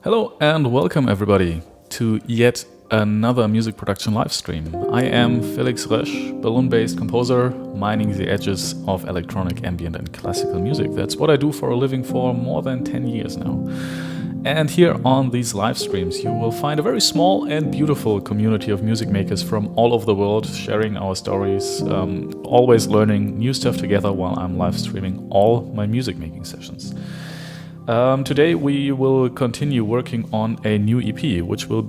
Hello and welcome everybody to yet another music production live stream. I am Felix Rösch, Berlin-based composer, mining the edges of electronic, ambient and classical music. That's what I do for a living for more than 10 years now. And here on these live streams you will find a very small and beautiful community of music makers from all over the world sharing our stories, always learning new stuff together while I'm live streaming all my music making sessions. Today we will continue working on a new EP, which will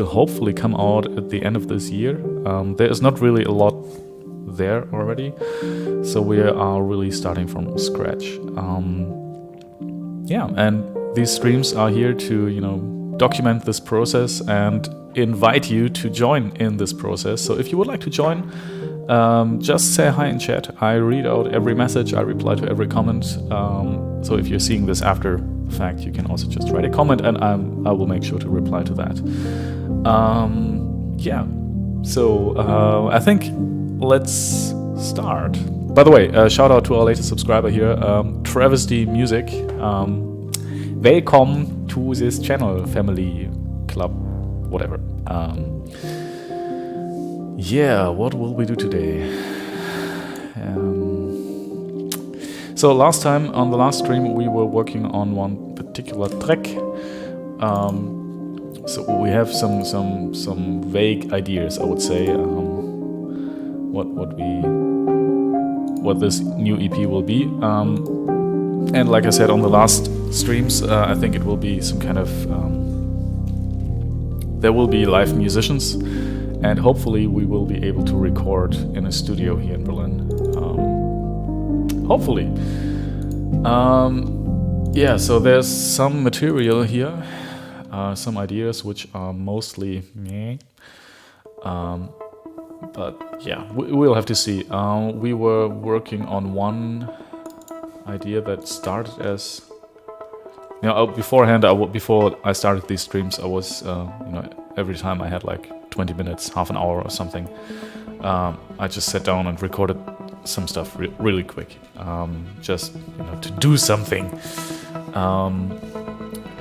hopefully come out at the end of this year. There is not really a lot there already, so we are really starting from scratch. And these streams are here to, document this process and invite you to join in this process. So if you would like to join, just say hi in chat. I read out every message, I reply to every comment. So if you're seeing this after the fact, you can also just write a comment and I will make sure to reply to that. So I think let's start. By the way, shout out to our latest subscriber here, Travesty Music. Welcome to this channel, family, club, whatever. What will we do today? So last time on the last stream we were working on one particular track. So we have some vague ideas, I would say, what this new EP will be. And like I said on the last streams, I think it will be some kind of there will be live musicians. And hopefully we will be able to record in a studio here in Berlin. Hopefully. So there's some material here, some ideas which are mostly meh. We'll have to see. We were working on one idea that started as... beforehand, before I started these streams, I was, every time I had like 20 minutes, half an hour or something, I just sat down and recorded some stuff really quick, just to do something.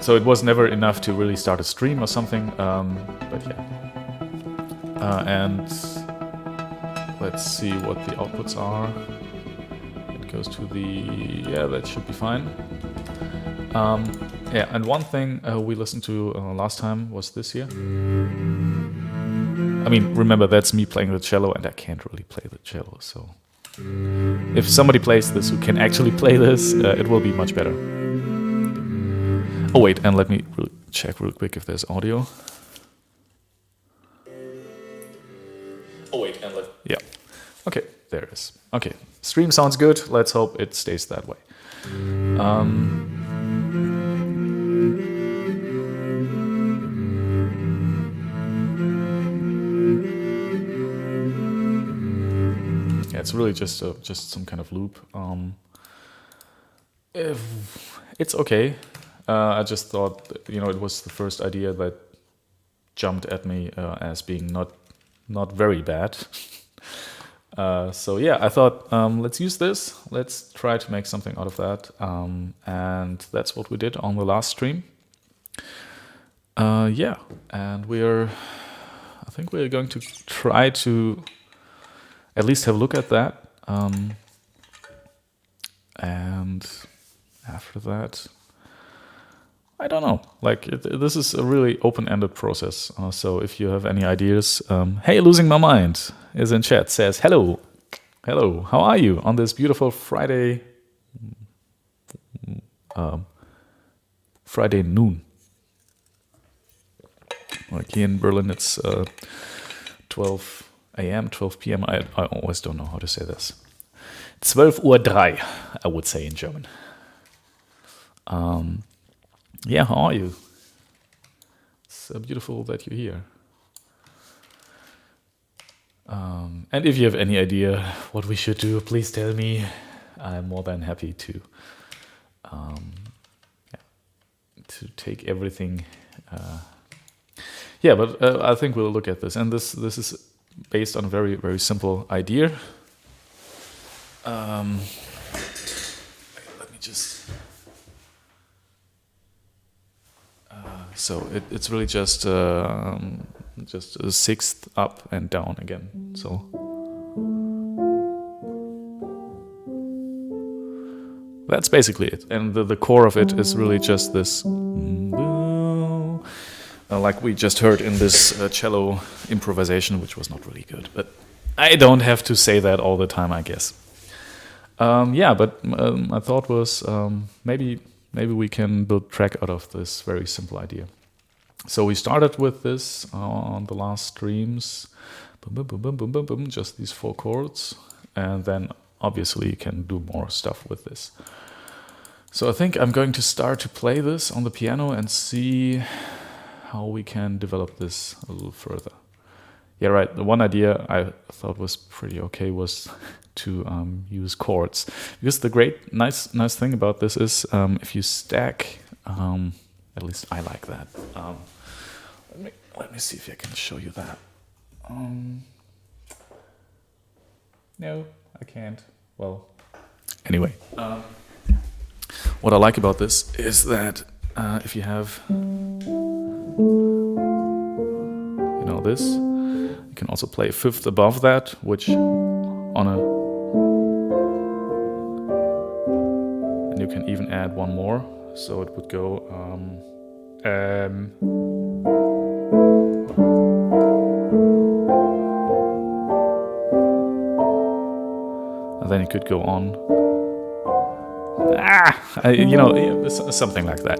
So it was never enough to really start a stream or something, and let's see what the outputs are. It goes to that should be fine. And one thing we listened to last time was this here. I mean, remember, that's me playing the cello, and I can't really play the cello, so if somebody plays this who can actually play this, it will be much better. Oh wait, and let me check real quick if there's audio. Oh wait, and yeah. Okay, there it is. Okay, stream sounds good. Let's hope it stays that way. Yeah, it's really just some kind of loop. It's okay. I just thought, it was the first idea that jumped at me as being not very bad. So yeah, I thought, let's use this. Let's try to make something out of that. And that's what we did on the last stream. Yeah, and I think we're going to try to at least have a look at that. And after that, I don't know. Like, this is a really open-ended process. So if you have any ideas, hey, Losing My Mind is in chat, says, hello, how are you on this beautiful Friday noon? Like here in Berlin, it's 12 a.m., 12 p.m. I always don't know how to say this. 12:03, I would say in German. Yeah, how are you? It's beautiful that you're here. And if you have any idea what we should do, please tell me. I'm more than happy to take everything. Yeah, but I think we'll look at this. And this is based on a very, very simple idea. Let me just... So it's really just a sixth up and down again. So that's basically it. And the core of it is really just this, like we just heard in this cello improvisation, which was not really good. But I don't have to say that all the time, I guess. Yeah, but my thought was maybe we can build track out of this very simple idea. So we started with this on the last streams, boom, boom, boom, boom, boom, boom, just these 4 chords, and then obviously you can do more stuff with this. So I think I'm going to start to play this on the piano and see how we can develop this a little further. Yeah, right. The one idea I thought was pretty okay was to use chords, because the nice thing about this is if you stack, at least I like that. Let me see if I can show you that. No, I can't. Well, anyway, what I like about this is that if you have, this, you can also play a fifth above that, which on a, and you can even add one more, so it would go and then you could go on, something like that.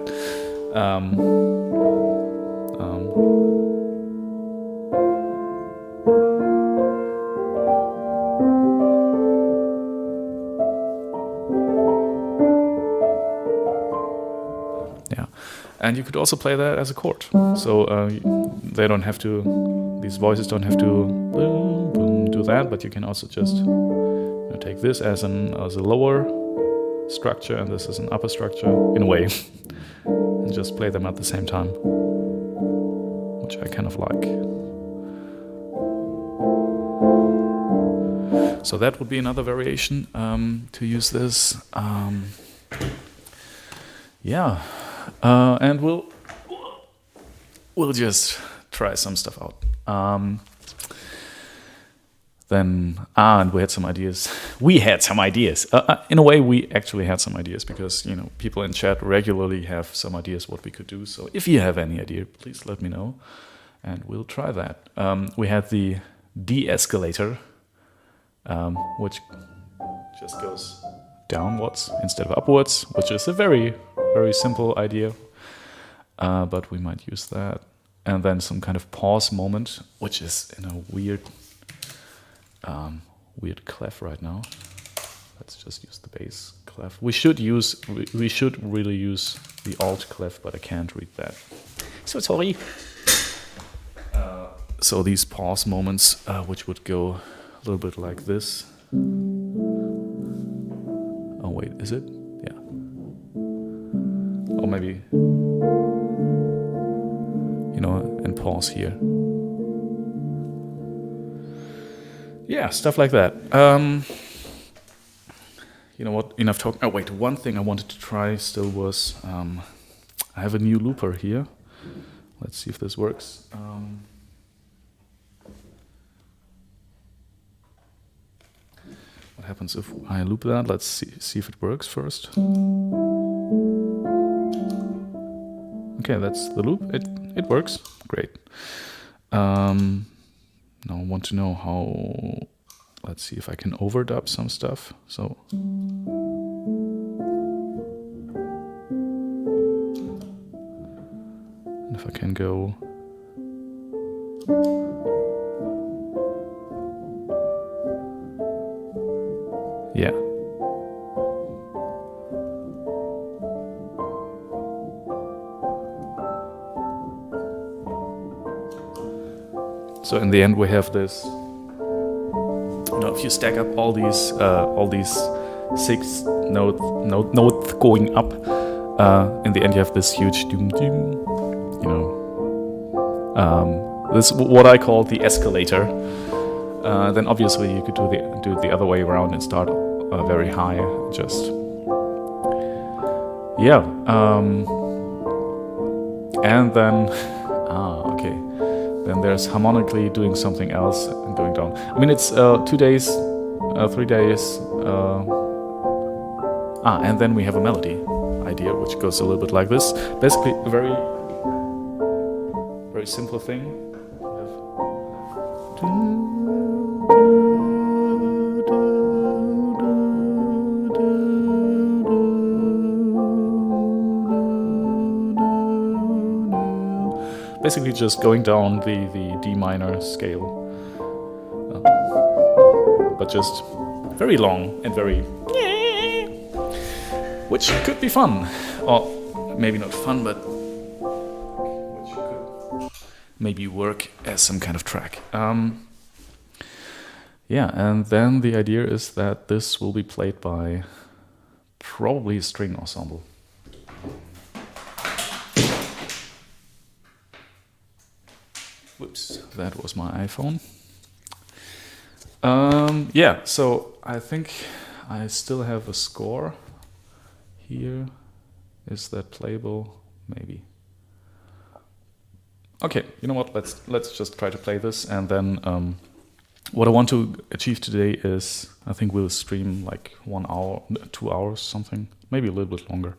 And you could also play that as a chord. So they don't have to, these voices don't have to boom, boom, do that, but you can also just take this as a lower structure and this is an upper structure, in a way, and just play them at the same time, which I kind of like. So that would be another variation to use this. Yeah. And we'll just try some stuff out. And we had some ideas. We had some ideas. In a way, we actually had some ideas because people in chat regularly have some ideas what we could do. So if you have any idea, please let me know. and we'll try that. We had the de-escalator, which just goes downwards instead of upwards, which is a very, very simple idea, but we might use that. And then some kind of pause moment, which is in a weird clef right now. Let's just use the bass clef. We should really use the alt clef, but I can't read that. So sorry. So these pause moments, which would go a little bit like this. Oh wait, is it? Yeah. Or maybe, and pause here. Yeah, stuff like that. You know what? Enough talk. Oh wait, one thing I wanted to try still was I have a new looper here. Let's see if this works. What happens if I loop that? Let's see if it works first. Okay, that's the loop. It works. Great. Now I want to know how. Let's see if I can overdub some stuff. So. And if I can go. Yeah. So in the end, we have this. If you stack up all these 6 notes going up, in the end you have this huge doom doom. This is what I call the escalator. Then obviously you could do it the other way around and start very high. Just yeah, and then okay. Then there's harmonically doing something else and going down. I mean, it's 2 days, 3 days. And then we have a melody idea, which goes a little bit like this. Basically, a very, very simple thing. Basically just going down the D minor scale, but just very long and very, which could be fun, or maybe not fun, but which could maybe work as some kind of track. Yeah, and then the idea is that this will be played by probably a string ensemble. Whoops, that was my iPhone. Yeah, so I think I still have a score here. Is that playable? Maybe. Okay, you know what? Let's just try to play this, and then what I want to achieve today is I think we'll stream like 1 hour, 2 hours, something, maybe a little bit longer,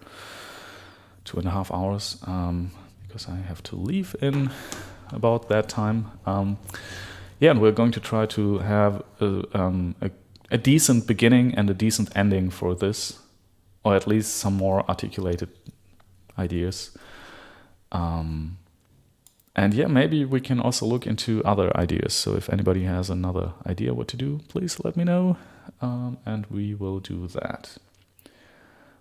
2.5 hours, because I have to leave in about that time. Yeah, and we're going to try to have a decent beginning and a decent ending for this, or at least some more articulated ideas. And yeah, maybe we can also look into other ideas. So if anybody has another idea what to do, please let me know, and we will do that.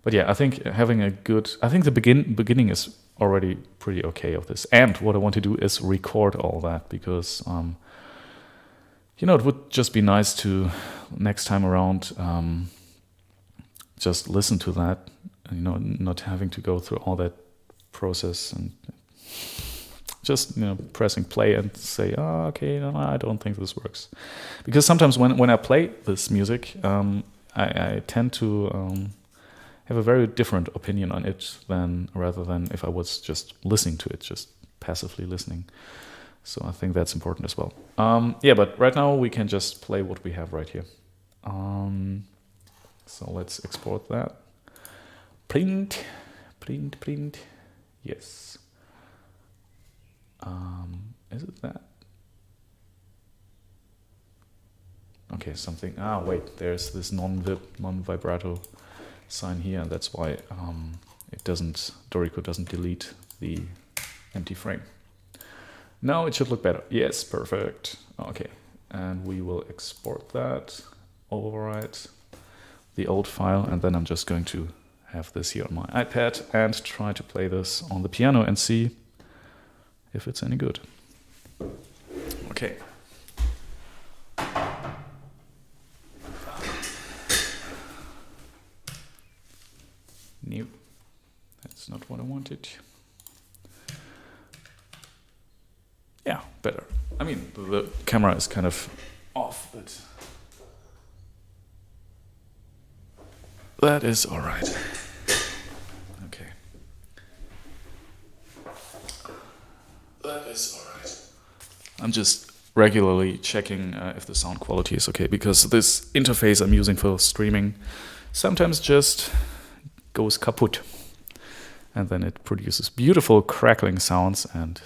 But yeah, I think the beginning is already pretty okay of this. And what I want to do is record all that, because it would just be nice to next time around just listen to that, not having to go through all that process and just pressing play and say, okay, no, I don't think this works. Because sometimes when I play this music, I tend to have a very different opinion on it rather than if I was just listening to it, just passively listening. So I think that's important as well. Yeah, but right now we can just play what we have right here. So let's export that. Print. Yes. Is it that? Okay, something. Wait, there's this non-vibrato sign here, and that's why it doesn't. Dorico doesn't delete the empty frame. Now it should look better. Yes, perfect. Okay, and we will export that, overwrite the old file, and then I'm just going to have this here on my iPad and try to play this on the piano and see if it's any good. Okay. New. That's not what I wanted. Yeah, better. I mean, the camera is kind of off, but that is all right. Okay. That is all right. I'm just regularly checking if the sound quality is okay, because this interface I'm using for streaming sometimes just goes kaput, and then it produces beautiful crackling sounds, and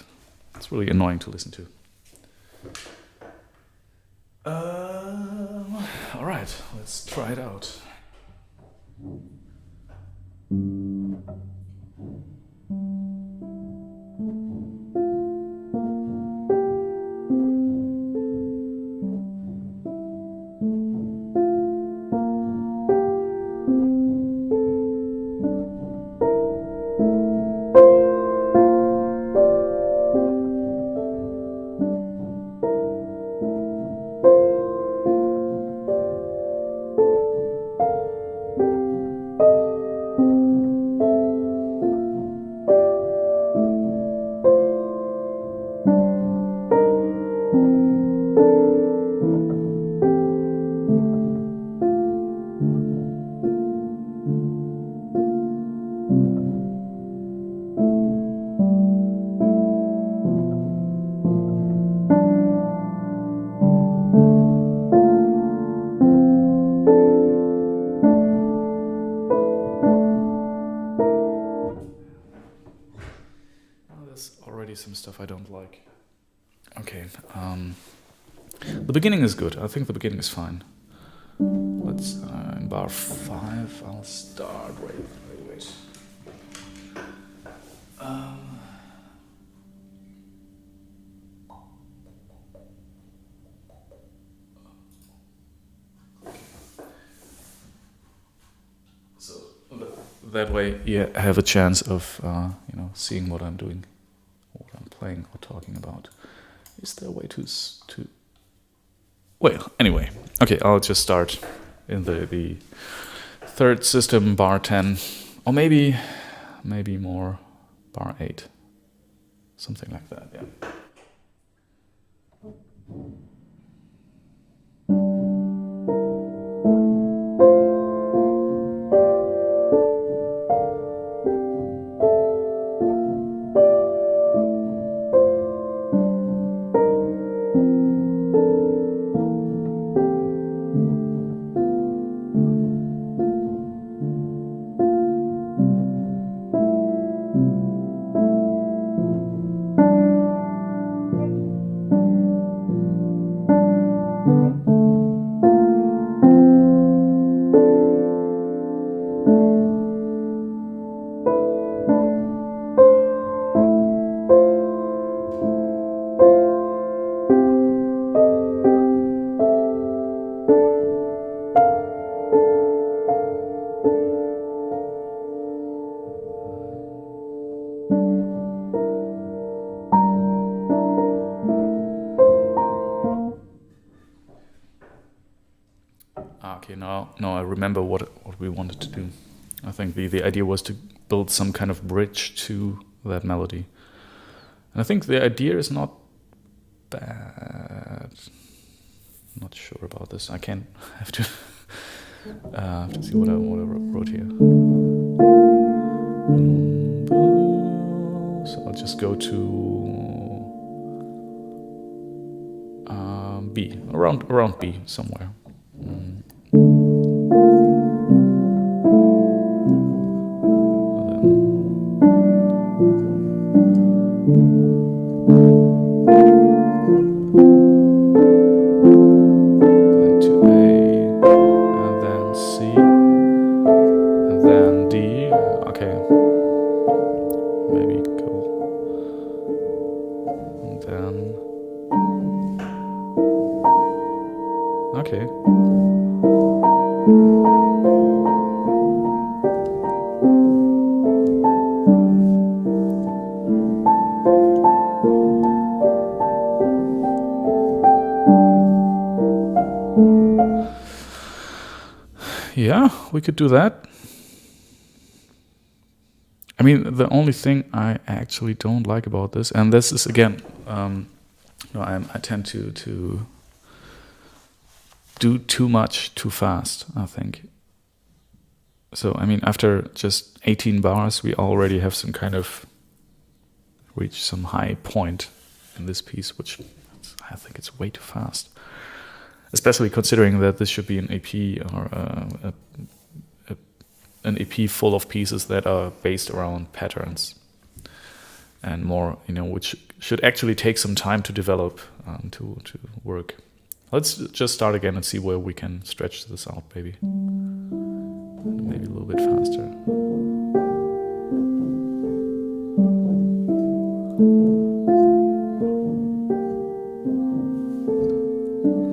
it's really annoying to listen to. All right, let's try it out. Some stuff I don't like. Okay, the beginning is good. I think the beginning is fine. Let's, in bar 5, I'll start, wait. So that way you have a chance of, seeing what I'm doing. What I'm playing or talking about. Is there a way to well, anyway, okay, I'll just start in the third system, bar 10, or maybe more, bar 8, something like that, yeah. Okay, now I remember what we wanted to do. I think the idea was to build some kind of bridge to that melody. And I think the idea is not bad. Not sure about this. I can't have to see what I wrote here. So I'll just go to B, around B somewhere. Yeah, we could do that. I mean, the only thing I actually don't like about this, and this is again, I tend to do too much too fast, I think. So, I mean, after just 18 bars, we already have some kind of reached some high point in this piece, which I think it's way too fast. Especially considering that this should be an EP or an EP full of pieces that are based around patterns and more, which should actually take some time to develop, to work. Let's just start again and see where we can stretch this out, maybe. Maybe a little bit faster.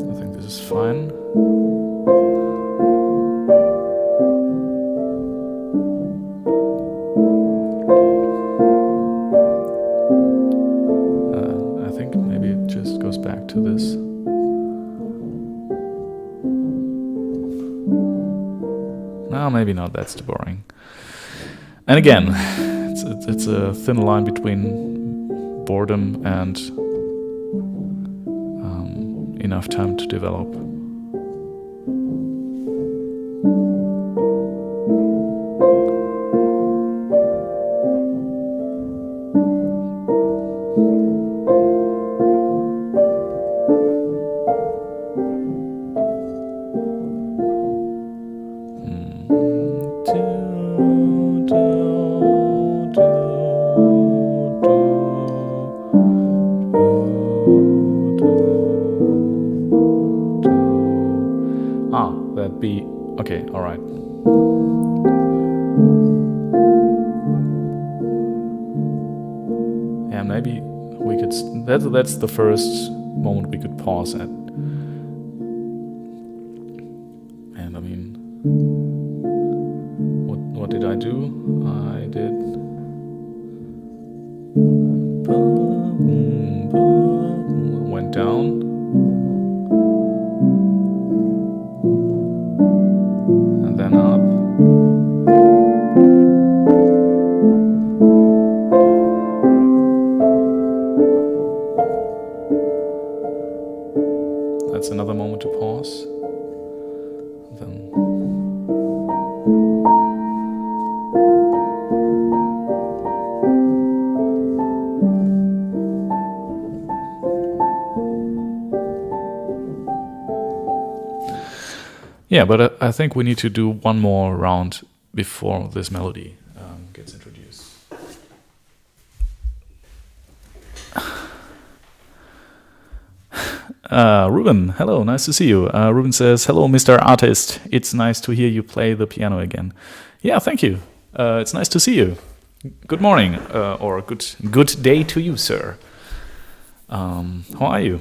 I think this is fine. I think maybe it just goes back to this. No, maybe not. That's too boring. And again, it's a thin line between boredom and enough time to develop. That B. Okay, all right. Yeah, maybe we could. That's the first moment we could pause at. And I mean, what did I do? I did. Went down. Then up. That's another moment to pause. Then yeah, but I think we need to do one more round before this melody gets introduced. Ruben, hello, nice to see you. Ruben says, hello, Mr. Artist. It's nice to hear you play the piano again. Yeah, thank you. It's nice to see you. Good morning, or good day to you, sir. How are you?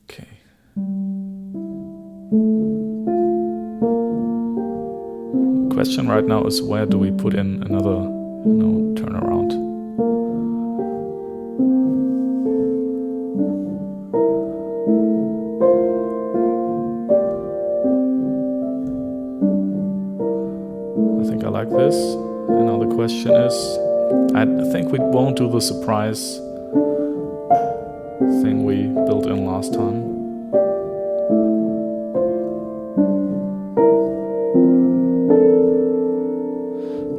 Okay. Question right now is, where do we put in another, turnaround? I think I like this. And now the question is, I think we won't do the surprise thing we built in last time.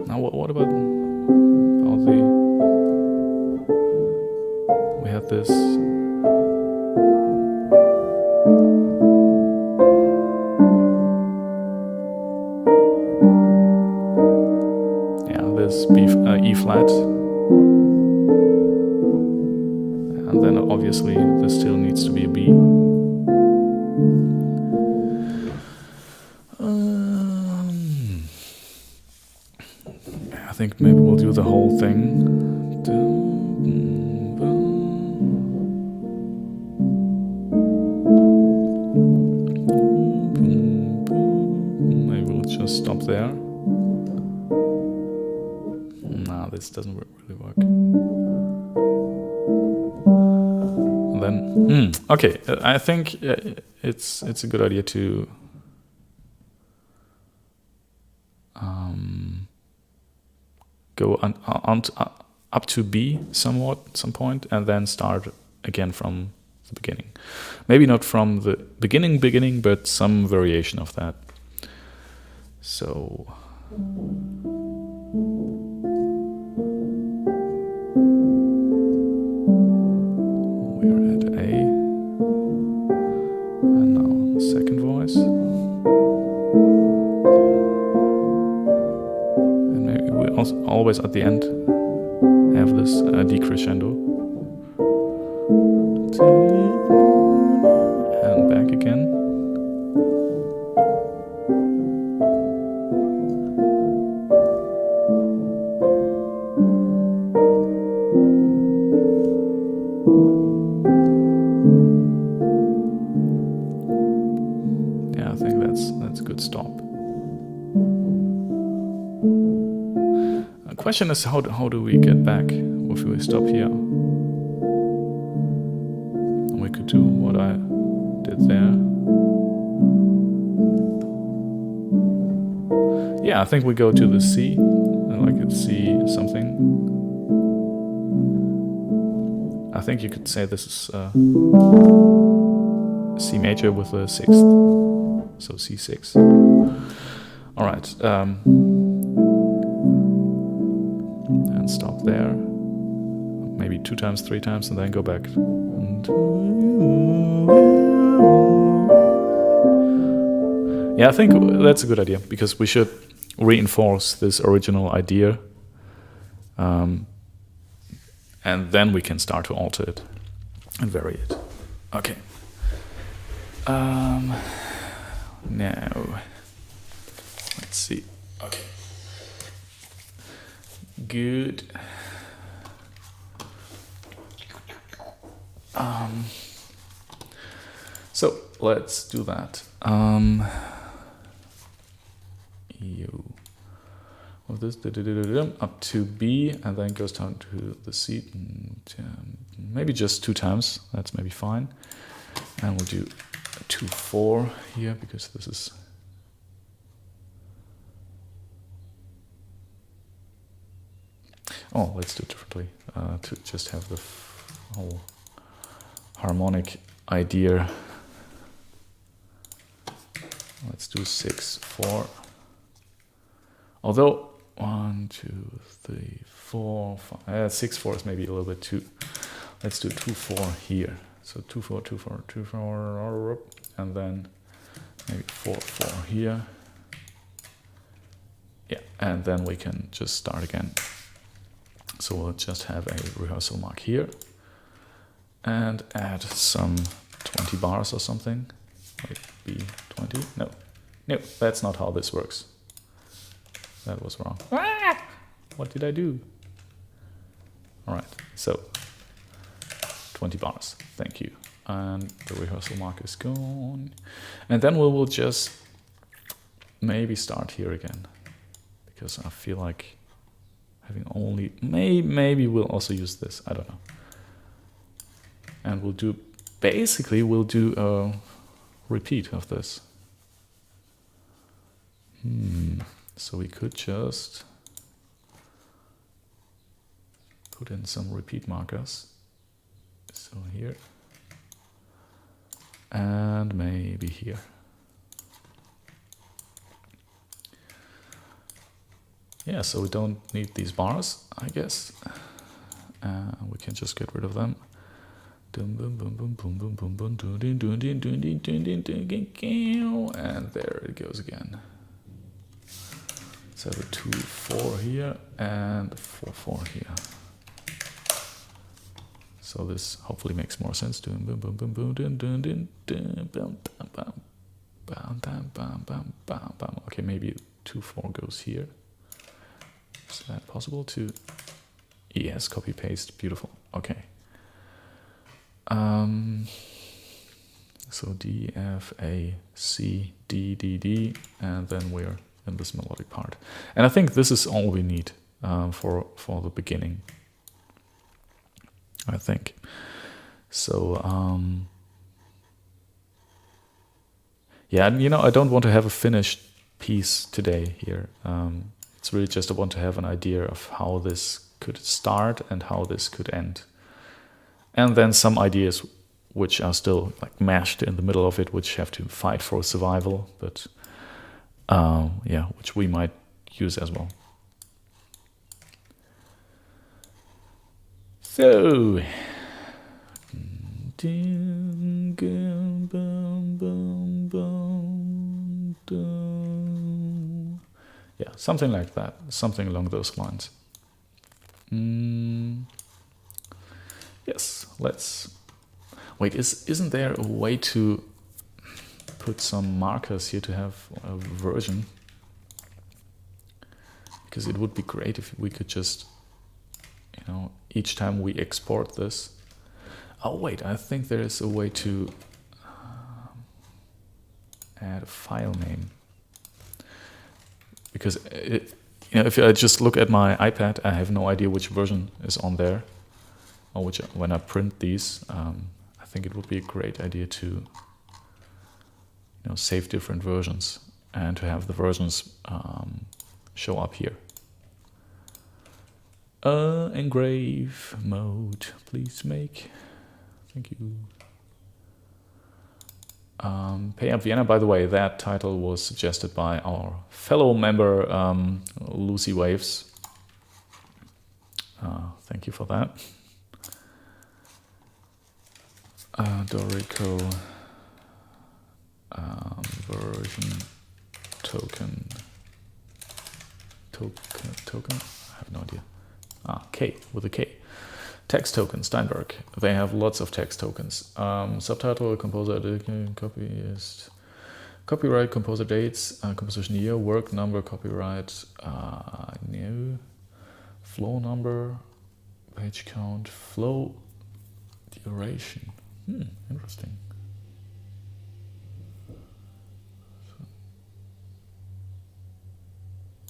Now what about the... We had this... E flat, and then obviously there still needs to be a B. I think maybe we'll do the whole thing. gonna stop there. Nah, this doesn't really work. And then, okay, I think it's a good idea to go up to B somewhat at some point, and then start again from the beginning. Maybe not from the beginning, but some variation of that. So we're at A, and now the second voice. And maybe we also always at the end have this decrescendo. And back again. Yeah, I think that's a good stop. The question is, how do we get back if we stop here? We could do what I did there. Yeah, I think we go to the C, like it's C something. I think you could say this is C major with a sixth, so C6. All right, and stop there. Maybe 2 times, 3 times, and then go back. Yeah, I think that's a good idea, because we should reinforce this original idea, and then we can start to alter it and vary it. Okay. Now, let's see. Okay. Good. So let's do that. With this up to B, and then goes down to the C. Maybe just 2 times. That's maybe fine. And we'll do 2/4 here, because this is. Oh, let's do it differently. To just have the whole harmonic idea. Let's do 6/4. Although 1, 2, 3, 4, 5. 6/4 is maybe a little bit too. Let's do 2/4 here. So 2/4, 2/4, 2/4, and then maybe 4/4 here. Yeah, and then we can just start again. So we'll just have a rehearsal mark here, and add some 20 bars or something. Like B20. No, that's not how this works. That was wrong. What did I do? All right, so 20 bars, thank you. And the rehearsal mark is gone. And then we will just maybe start here again, because I feel like having only, maybe we'll also use this, I don't know. And we'll do a repeat of this. So we could just put in some repeat markers. So here, and maybe here. Yeah, so we don't need these bars, I guess. We can just get rid of them. And there it goes again. So the 2/4 here and 4/4 here. So this hopefully makes more sense. Okay, maybe 2/4 goes here. Is that possible to? Yes, copy paste, beautiful. Okay. So D, F, A, C, D, D, D, and then we're in this melodic part. And I think this is all we need for the beginning, I think. So, yeah, and I don't want to have a finished piece today here. It's really just I want to have an idea of how this could start and how this could end. And then some ideas which are still like mashed in the middle of it, which have to fight for survival, but yeah, which we might use as well. So, yeah, something like that, something along those lines. Yes, let's wait. Isn't there a way to put some markers here to have a version? Because it would be great if we could just, each time we export this. Oh wait, I think there is a way to add a file name. Because if I just look at my iPad, I have no idea which version is on there, or which when I print these. I think it would be a great idea to save different versions and to have the versions show up here. Engrave mode, please make. Thank you. Pay Up Vienna, by the way, that title was suggested by our fellow member, Lucy Waves. Thank you for that. Dorico version token. I have no idea. K with a K. Text token, Steinberg. They have lots of text tokens. Subtitle, composer, copyist, copyright, composer dates, composition year, work number, copyright, new, flow number, page count, flow duration. Interesting.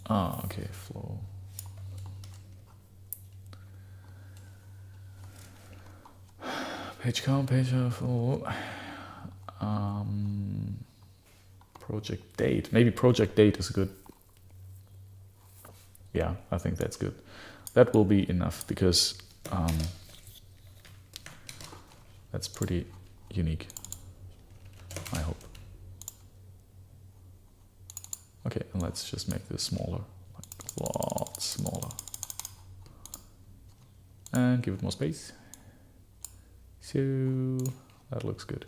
Okay, flow. Page count, page of project date. Maybe project date is good. Yeah, I think that's good. That will be enough because that's pretty unique, I hope. Okay, and let's just make this smaller, like a lot smaller. And give it more space. So that looks good.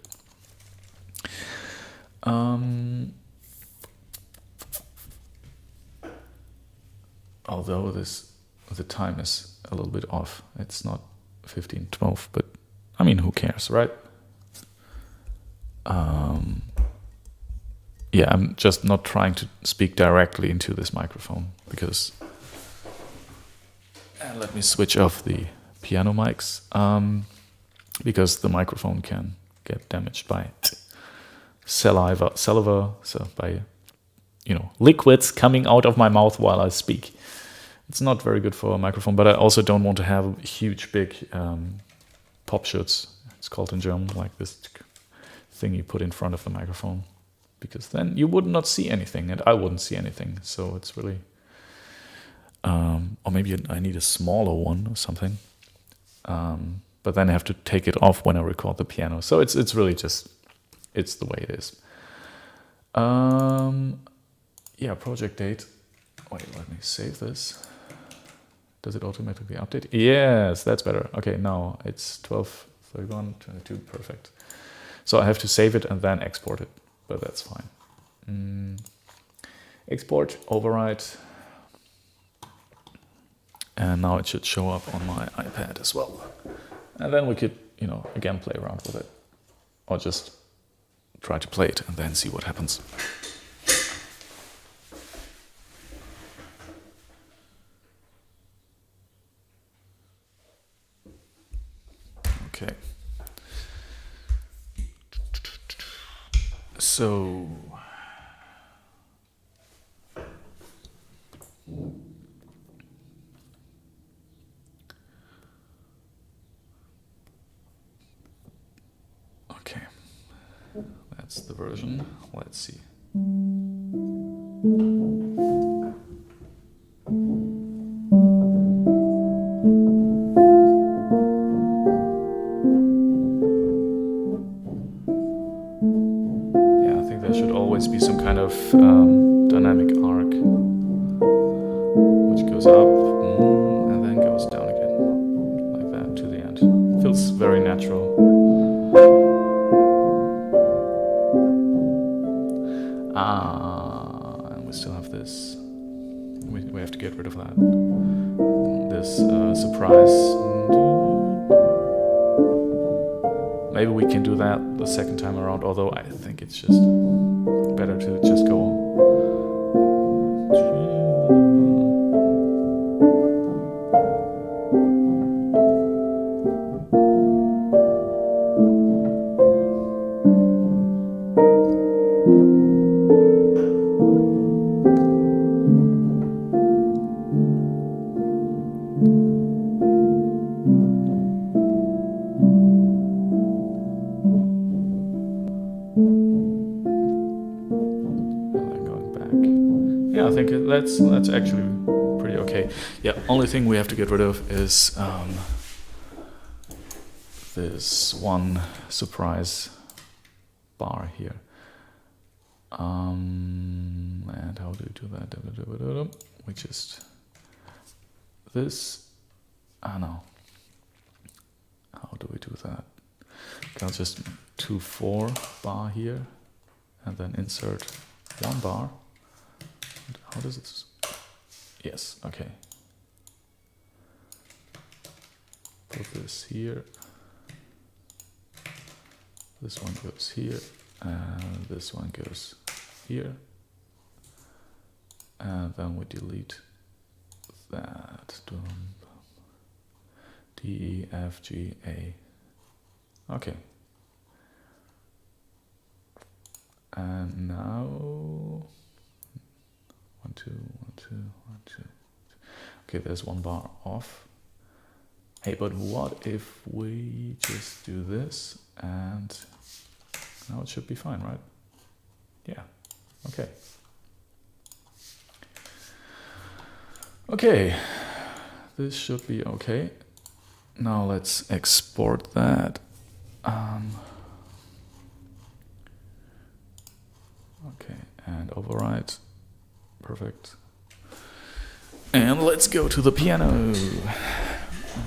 Although the time is a little bit off. It's not 15:12, but I mean, who cares, right? Yeah, I'm just not trying to speak directly into this microphone because. And let me switch off the piano mics. Because the microphone can get damaged by saliva, so by liquids coming out of my mouth while I speak. It's not very good for a microphone, but I also don't want to have huge, big Popschutz. It's called in German, like this thing you put in front of the microphone, because then you would not see anything, and I wouldn't see anything. So it's really, or maybe I need a smaller one or something. But then I have to take it off when I record the piano. So it's really just, it's the way it is. Yeah, project date. Wait, let me save this. Does it automatically update? Yes, that's better. Okay, now it's 12:31:22, perfect. So I have to save it and then export it, but that's fine. Export, overwrite. And now it should show up on my iPad as well. And then we could, again play around with it. Or just try to play it and then see what happens. Okay. So That's the version. Let's see. Yeah, I think there should always be some kind of dynamic arc, which goes up and then goes down again, like that to the end. Feels very natural. And we still have this. We have to get rid of that. This surprise. Maybe we can do that the second time around, although I think it's just better to just go. I think that's actually pretty okay. Yeah, only thing we have to get rid of is this one surprise bar here. And how do we do that? We just this. No. How do we do that? I'll just 2/4 bar here, and then insert 1 bar. How does this? Yes, okay. Put this here. This one goes here, and this one goes here. And then we delete that. D, E, F, G, A. Okay. And now 1, 2, 1, 2, 1, 2. Okay, there's 1 bar off. Hey, but what if we just do this and now it should be fine, right? Yeah. Okay. Okay. This should be okay. Now let's export that. Okay, and override. Perfect. And let's go to the piano.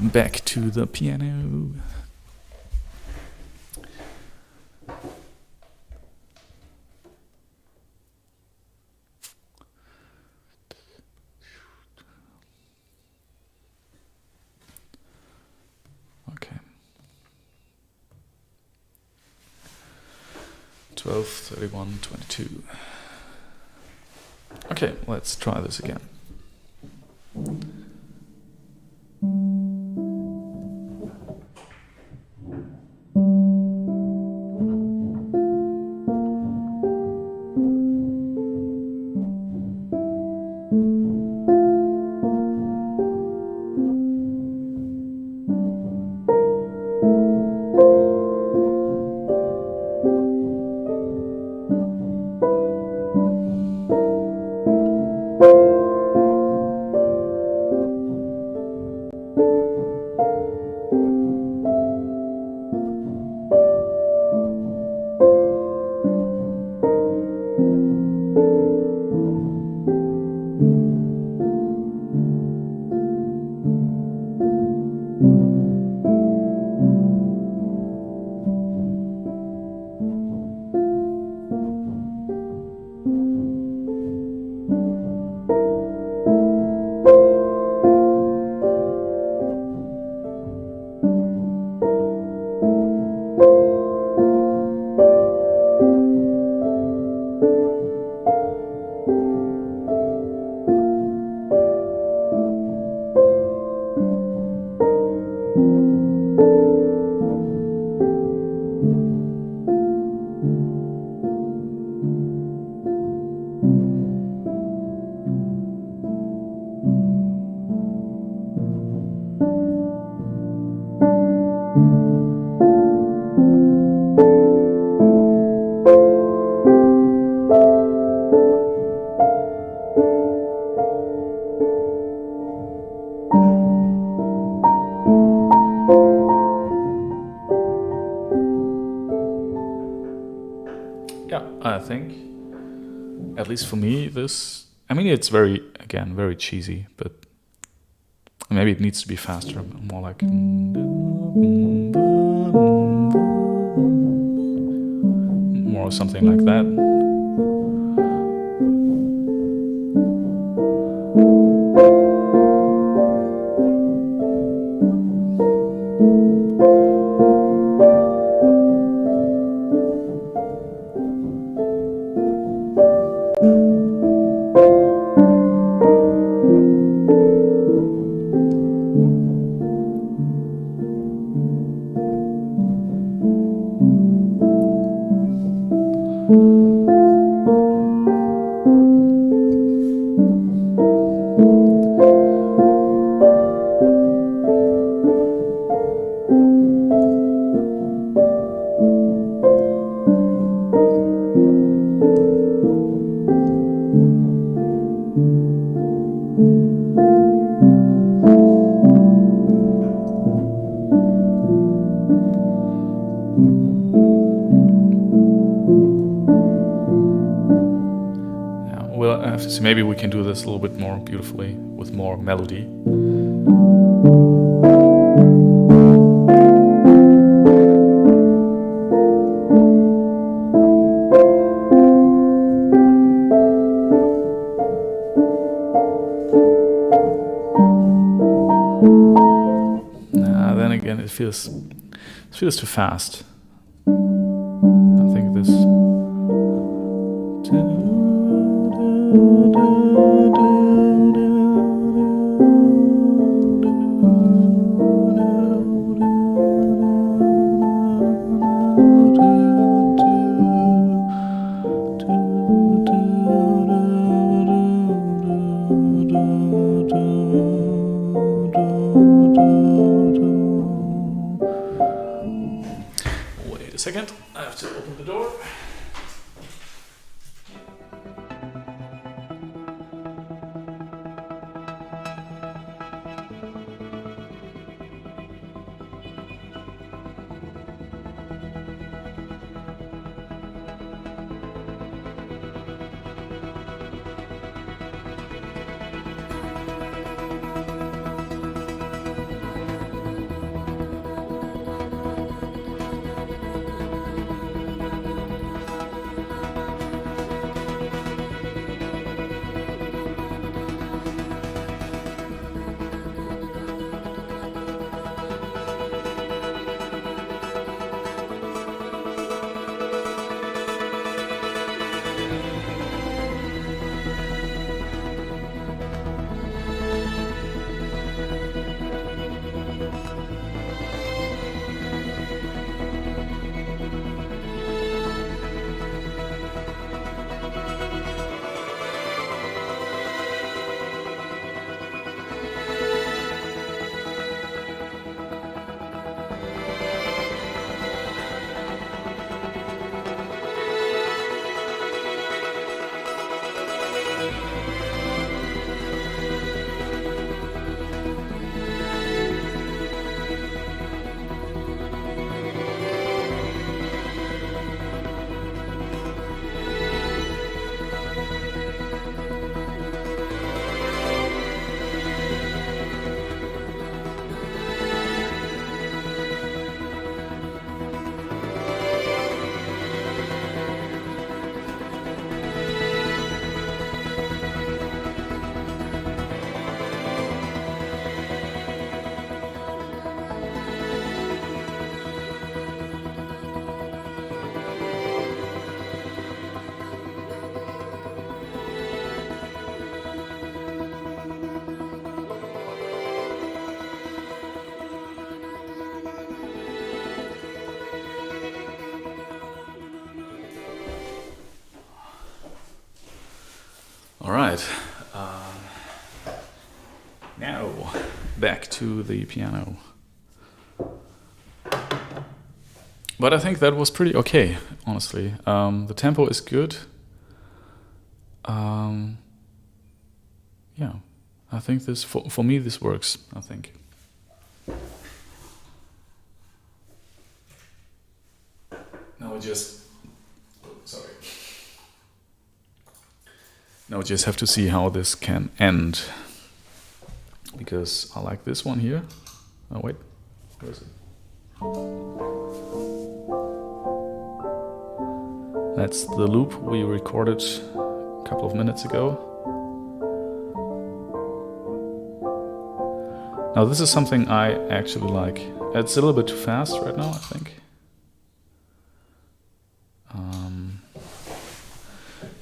Back to the piano. Okay. 12, 31, 22. Okay, let's try this again. Yeah, I think, at least for me, this, I mean, it's very, again, very cheesy, but maybe it needs to be faster, more like more something like that. We'll have to see. Maybe we can do this a little bit more beautifully with more melody. Then again, it feels too fast. I think this. Wait a second, I have to open the door. All right. Now, back to the piano. But I think that was pretty okay, honestly. The tempo is good. Yeah, I think this, for me, this works, I think. Now we just sorry. Now we just have to see how this can end. Because I like this one here. Oh wait, where is it? That's the loop we recorded a couple of minutes ago. Now this is something I actually like. It's a little bit too fast right now, I think.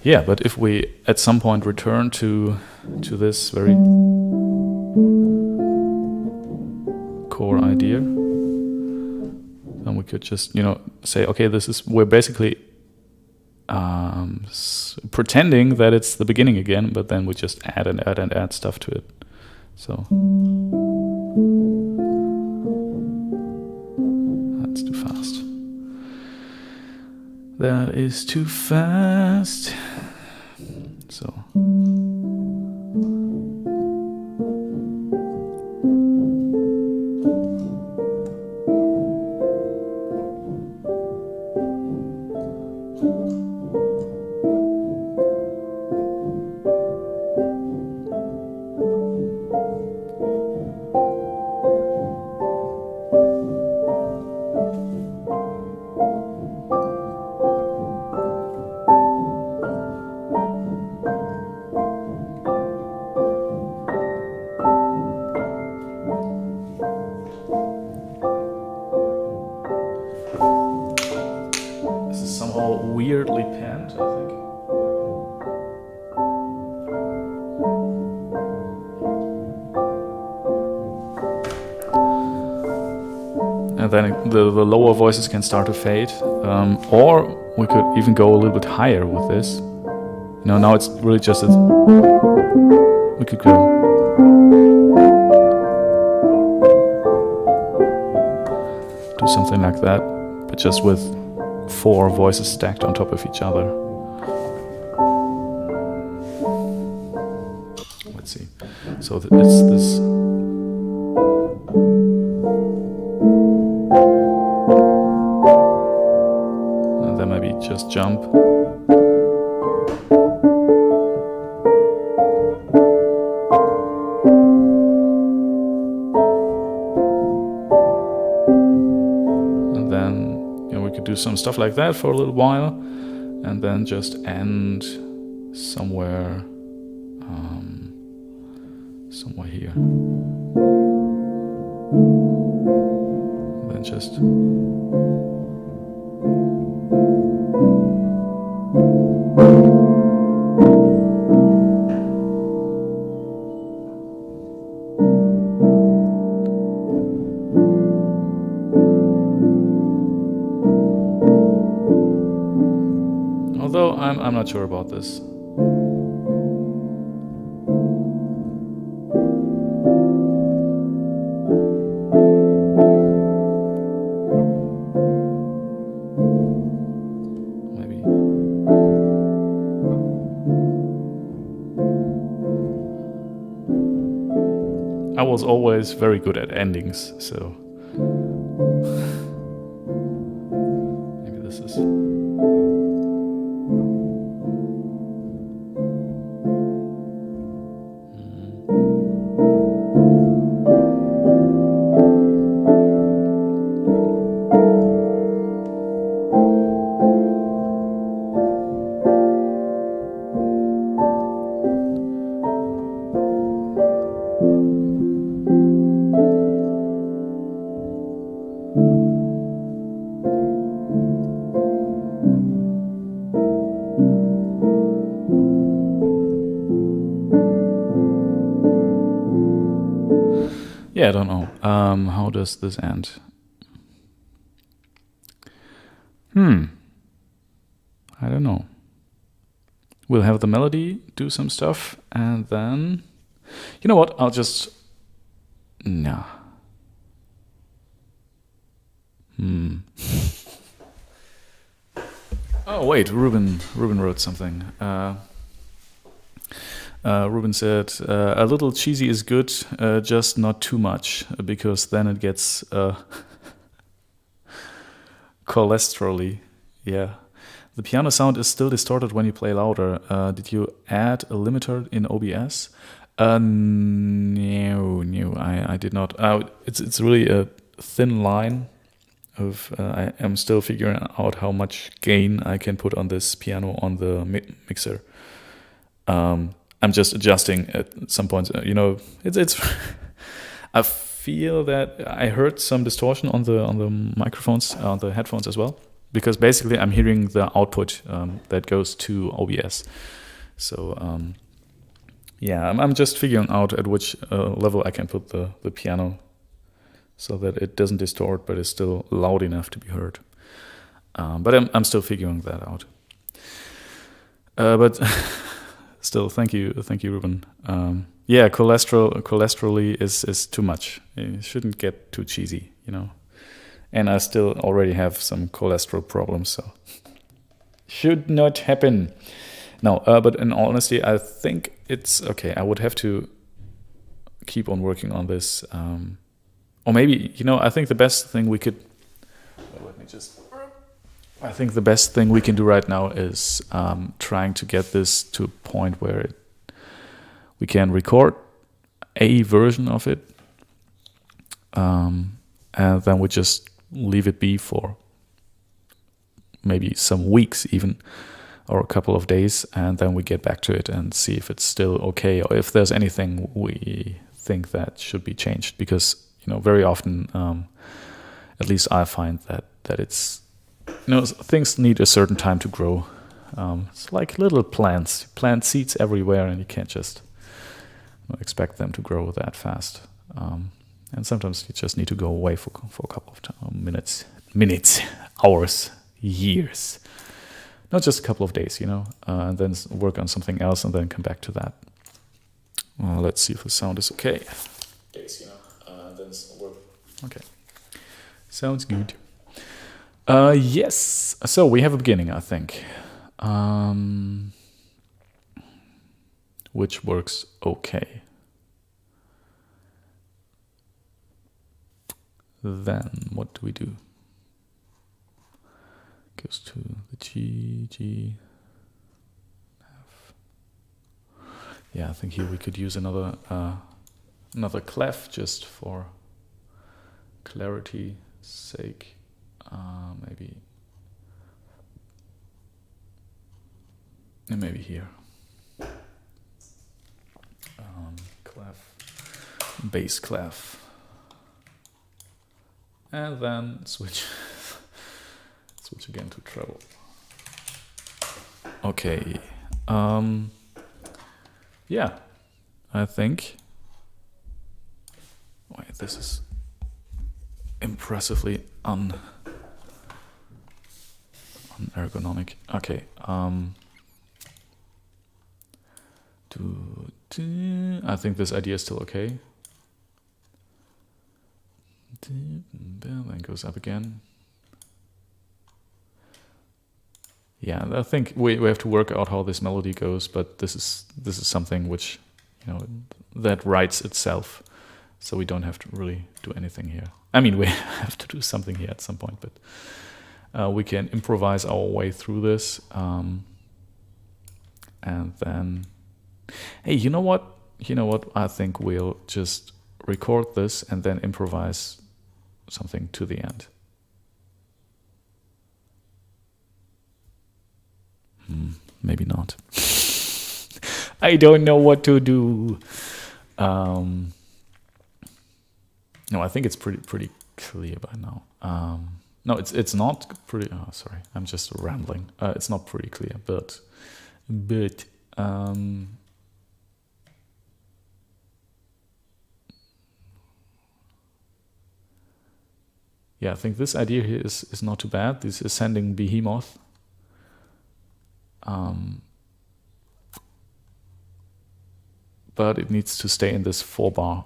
Yeah, but if we at some point return to this very core idea, then we could just, say, okay, we're basically pretending that it's the beginning again, but then we just add and add and add stuff to it. So that's too fast. That is too fast. So. Weirdly panned, I think. And then the lower voices can start to fade. Or we could even go a little bit higher with this. Now it's really just we could go. Do something like that, but just with 4 voices stacked on top of each other. Let's see. So it's this. And then maybe just jump. Do some stuff like that for a little while, and then just end somewhere here. And then just although I'm not sure about this. Maybe. I was always very good at endings, so maybe this is. Yeah, I don't know. How does this end? I don't know. We'll have the melody, do some stuff, and then... You know what? I'll just... Nah. Oh, wait. Ruben wrote something. Ruben said, a little cheesy is good, just not too much, because then it gets cholesterol-y. Yeah. The piano sound is still distorted when you play louder. Did you add a limiter in OBS? No, I did not. It's really a thin line of. I am still figuring out how much gain I can put on this piano on the mixer. I'm just adjusting at some points. It's. I feel that I heard some distortion on the microphones, on the headphones as well, because basically I'm hearing the output that goes to OBS. So I'm just figuring out at which level I can put the piano so that it doesn't distort, but is still loud enough to be heard. But I'm still figuring that out. But still, thank you, Ruben. Cholesterol is too much. It shouldn't get too cheesy, And I still already have some cholesterol problems, so should not happen. No, but in all honesty, I think it's okay. I would have to keep on working on this, or maybe I think the best thing we could. I think the best thing we can do right now is trying to get this to a point where we can record a version of it, and then we just leave it be for maybe some weeks even, or a couple of days, and then we get back to it and see if it's still okay, or if there's anything we think that should be changed. Because very often, at least I find that it's things need a certain time to grow. It's like little plants. You plant seeds everywhere, and you can't just expect them to grow that fast. And sometimes you just need to go away for a couple of minutes, hours, years. Not just a couple of days, and then work on something else and then come back to that. Let's see if the sound is okay. Days, then work. Okay. Sounds good. Yes. So we have a beginning, I think. Which works okay. Then what do we do? Goes to the G, F. Yeah, I think here we could use another clef just for clarity's sake. Maybe here. Clef, bass clef. And then switch again to treble. Okay. I think. Wait, this is impressively unergonomic. Okay. I think this idea is still okay. Then goes up again. Yeah, I think we have to work out how this melody goes, but this is something which that writes itself, so we don't have to really do anything here. I mean, we have to do something here at some point, but we can improvise our way through this, and then, hey, you know what? I think we'll just record this and then improvise something to the end. Maybe not. I don't know what to do. No, I think it's pretty clear by now. No, it's not pretty. Oh, sorry, I'm just rambling. It's not pretty clear, but yeah, I think this idea here is not too bad. This ascending behemoth. But it needs to stay in this 4-bar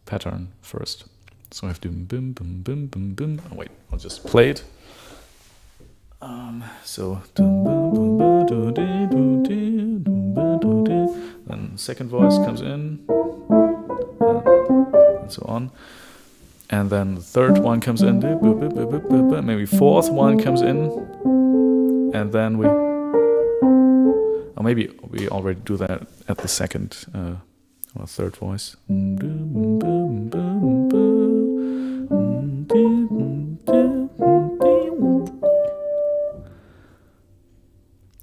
pattern first. So I have to boom, boom, boom, boom, boom. Oh, wait, I'll just play it. So then second voice comes in, and so on. And then the third one comes in, maybe fourth one comes in. and then we, or maybe we already do that at the second or third voice.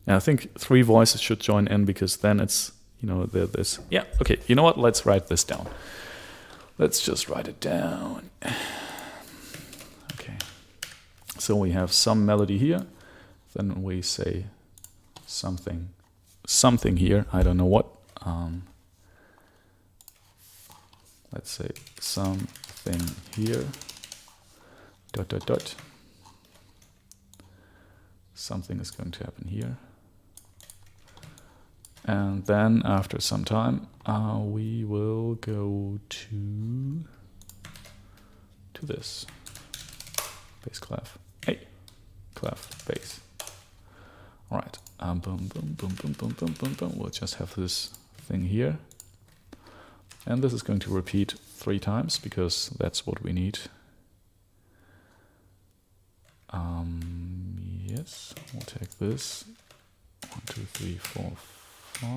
And I think 3 voices should join in, because then it's, you know, this. Yeah, okay, you know what? Let's write this down. Let's just write it down. Okay. So we have some melody here. Then we say something here. I don't know what. Let's say something here. ... Something is going to happen here. And then after some time, we will go to this bass clef. Hey, clef, bass. All right. Boom, boom, boom, boom, boom, boom, boom, boom. We'll just have this thing here, and this is going to repeat 3 times because that's what we need. Yes, we'll take this. 1, 2, 3, 4, 5.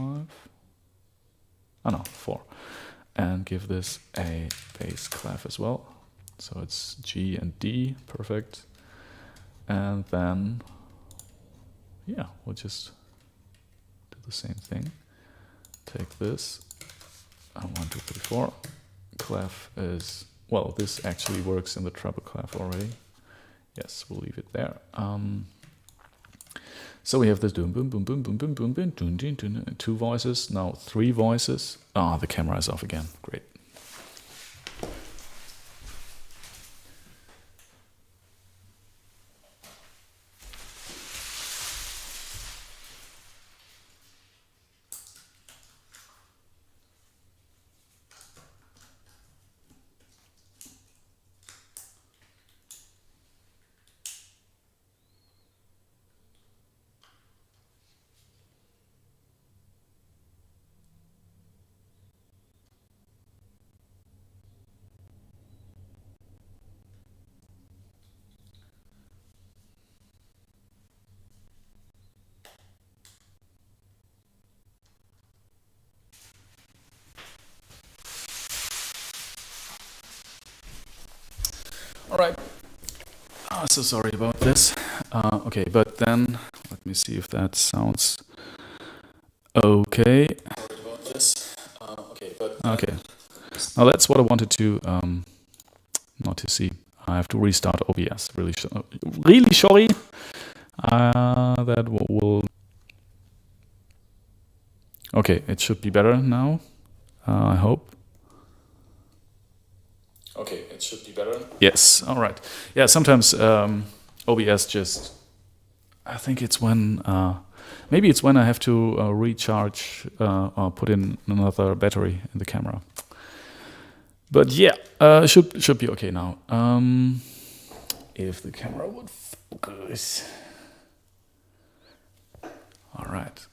Oh no, 4. And give this a bass clef as well. So it's G and D, perfect. And then, yeah, we'll just do the same thing. Take this. 1, 2, 3, 4. Clef is, well, this actually works in the treble clef already. Yes, we'll leave it there. So we have this boom, boom, boom, boom, boom, boom, boom, boom, dun, dun, dun, 2 voices, now 3 voices. Ah, the camera is off again. Great. All right. So sorry about this. Okay, but then let me see if that sounds okay. Sorry about this. Okay. Now that's what I wanted to not to see. I have to restart OBS. Really sorry. That will. Okay, it should be better now. I hope. Okay, it should be better. Yes, all right. Yeah, sometimes OBS just, I think it's when, maybe it's when I have to recharge or put in another battery in the camera. But yeah, should be okay now. If the camera would focus. All right.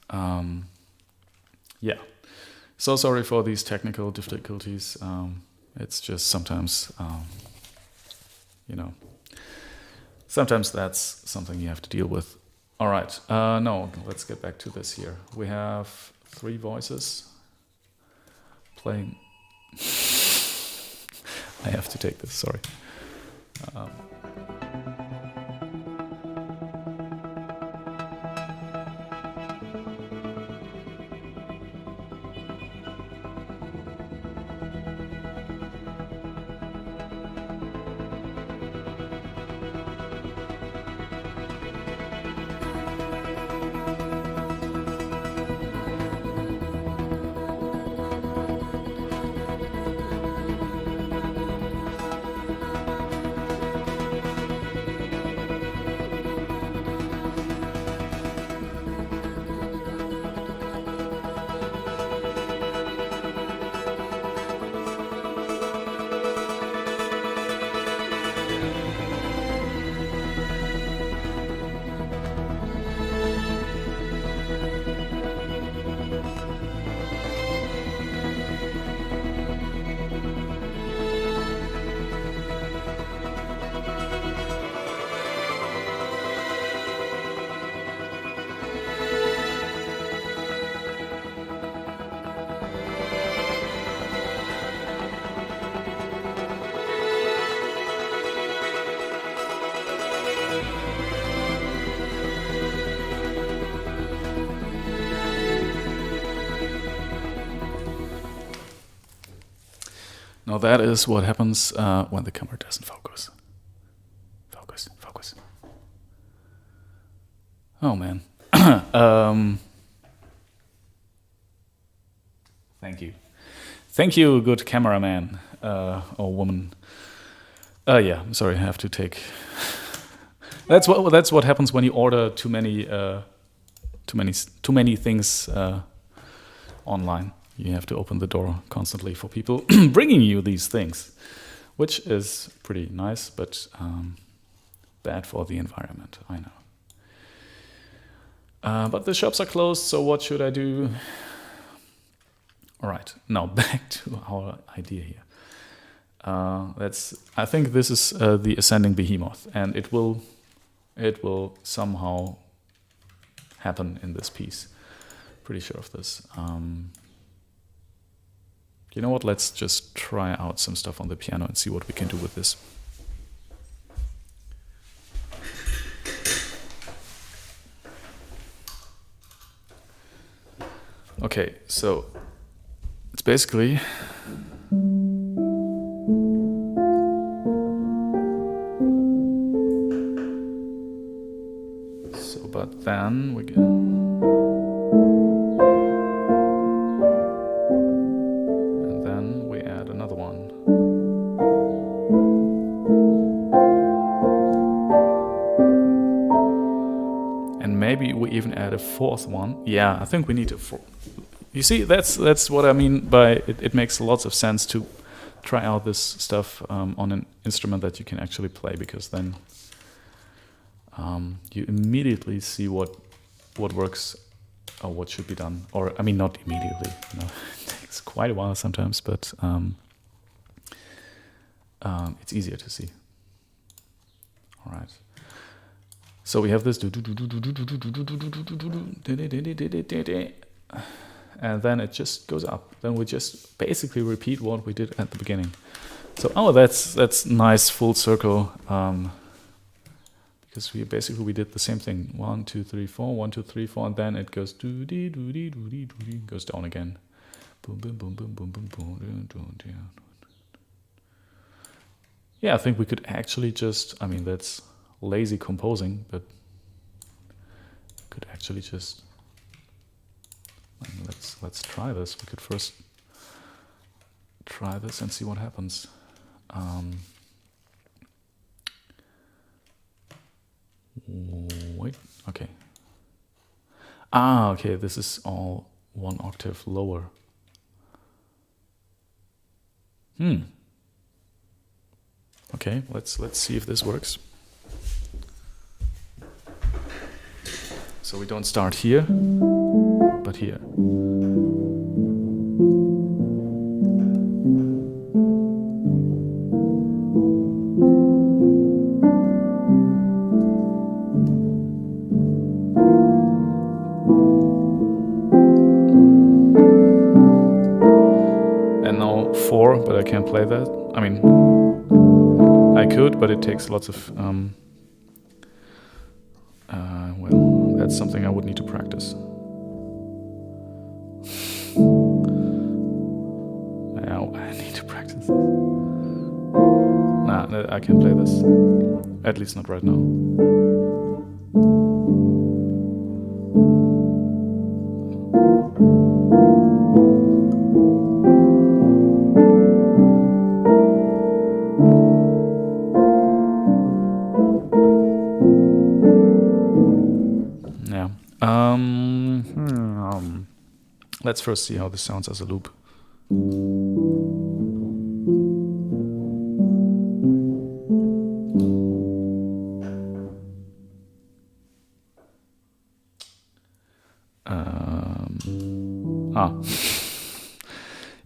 Yeah. So sorry for these technical difficulties. It's just sometimes, you know, sometimes that's something you have to deal with. All right, no, let's get back to this here. We have 3 voices playing. I have to take this, sorry. Now that is what happens when the camera doesn't focus. Focus, focus. Oh man. Thank you. Thank you, good cameraman or woman. Yeah, I'm sorry, I have to take. That's what happens when you order too many things online. You have to open the door constantly for people bringing you these things, which is pretty nice, but bad for the environment, I know. But the shops are closed, so what should I do? All right, now back to our idea here. I think this is the ascending behemoth, and it will somehow happen in this piece. Pretty sure of this. You know what? Let's just try out some stuff on the piano and see what we can do with this. Okay, so it's basically so, but then we can. Maybe we even add a fourth one. Yeah, I think we need a fourth. You see, that's what I mean by it makes lots of sense to try out this stuff on an instrument that you can actually play, because then you immediately see what works or what should be done. Or, I mean, not immediately. You know, it takes quite a while sometimes, but it's easier to see. All right. So we have this, and then it just goes up. Then we just basically repeat what we did at the beginning. So, that's nice full circle, because we did the same thing. 1, 2, 3, 4, 1, 2, 3, 4, and then it goes goes down again. Boom, boom, boom, boom, boom, boom, boom. Yeah, I think we could actually just. I mean, that's lazy composing, but could actually just let's try this. We could first try this and see what happens. Wait, okay. Okay, this is all 1 octave lower. Okay, let's see if this works. So we don't start here, but here. And now 4, but I can't play that. I mean, I could, but it takes lots of well, that's something I would need to practice. Now I need to practice. Nah, I can't play this. At least not right now. Let's first see how this sounds as a loop.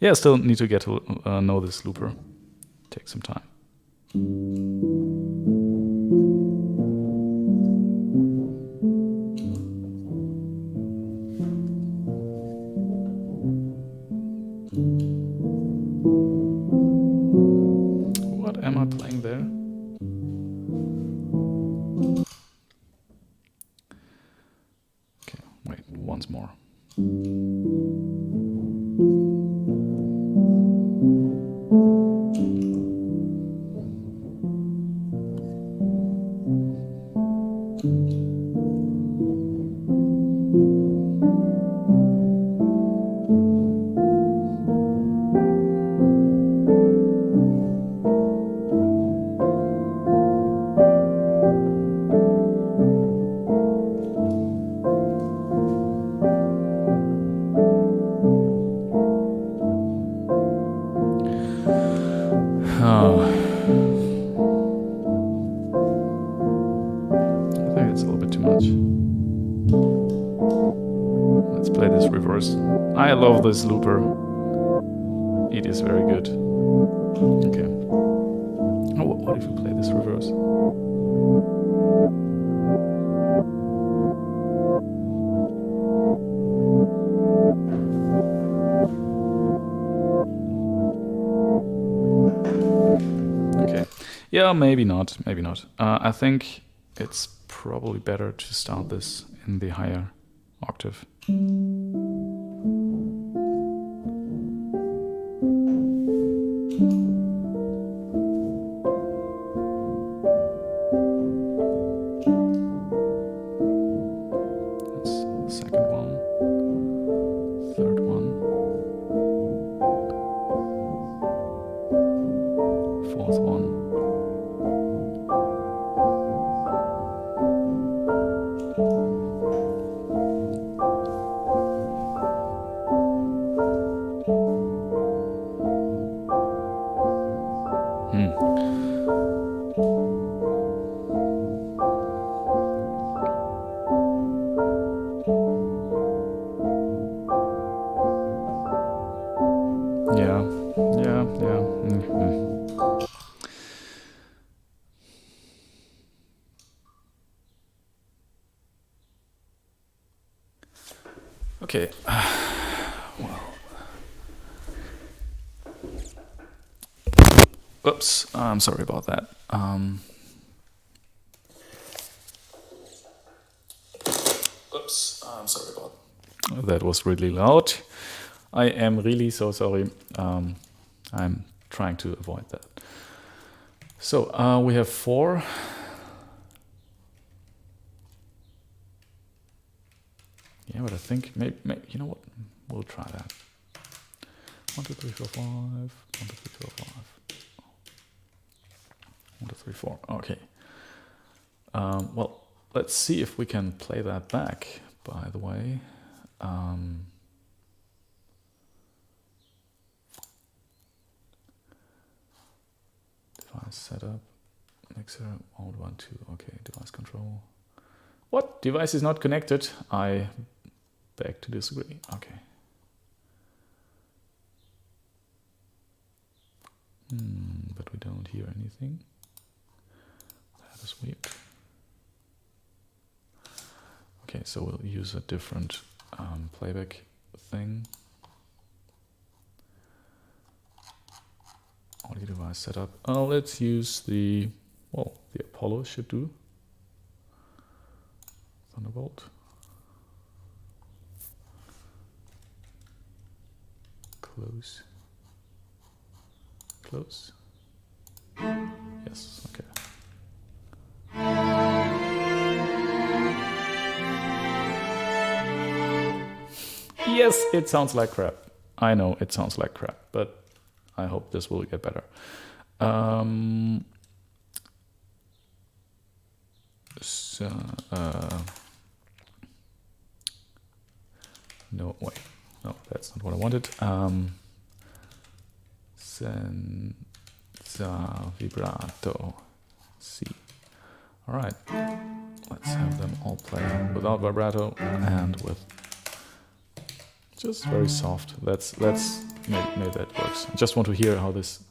Yeah, still need to get to know this looper. Take some time. What am I playing there? Okay, wait, once more. Let's play this reverse. I love this looper. It is very good. Okay. Oh, what if we play this reverse? Okay. Yeah, maybe not. Maybe not. I think it's probably better to start this in the higher octave. That's the second one, third one, fourth one. Yeah. Okay. Well. Oops. I'm sorry about that. Oops. I'm sorry about that. That was really loud. I am really so sorry. I'm trying to avoid that. So we have 4. Yeah, but I think maybe you know what? We'll try that. 1, 2, 3, 4, 5. 1, 2, 3, 4, 5. 1, 2, 3, 4. Okay. Well, let's see if we can play that back. By the way. Device setup, mixer, mode 1, 2, okay, device control. What? Device is not connected? I beg to disagree. Okay. But we don't hear anything. That is weird. Okay, so we'll use a different playback thing. Audio device setup. Let's use the Apollo should do. Thunderbolt. Close. Close. Yes, okay. Yes, it sounds like crap. I know it sounds like crap, but I hope this will get better. No, wait. No, that's not what I wanted. Senza vibrato. C. All right. Let's have them all play without vibrato and with just very soft. Let's maybe that works. I just want to hear how this.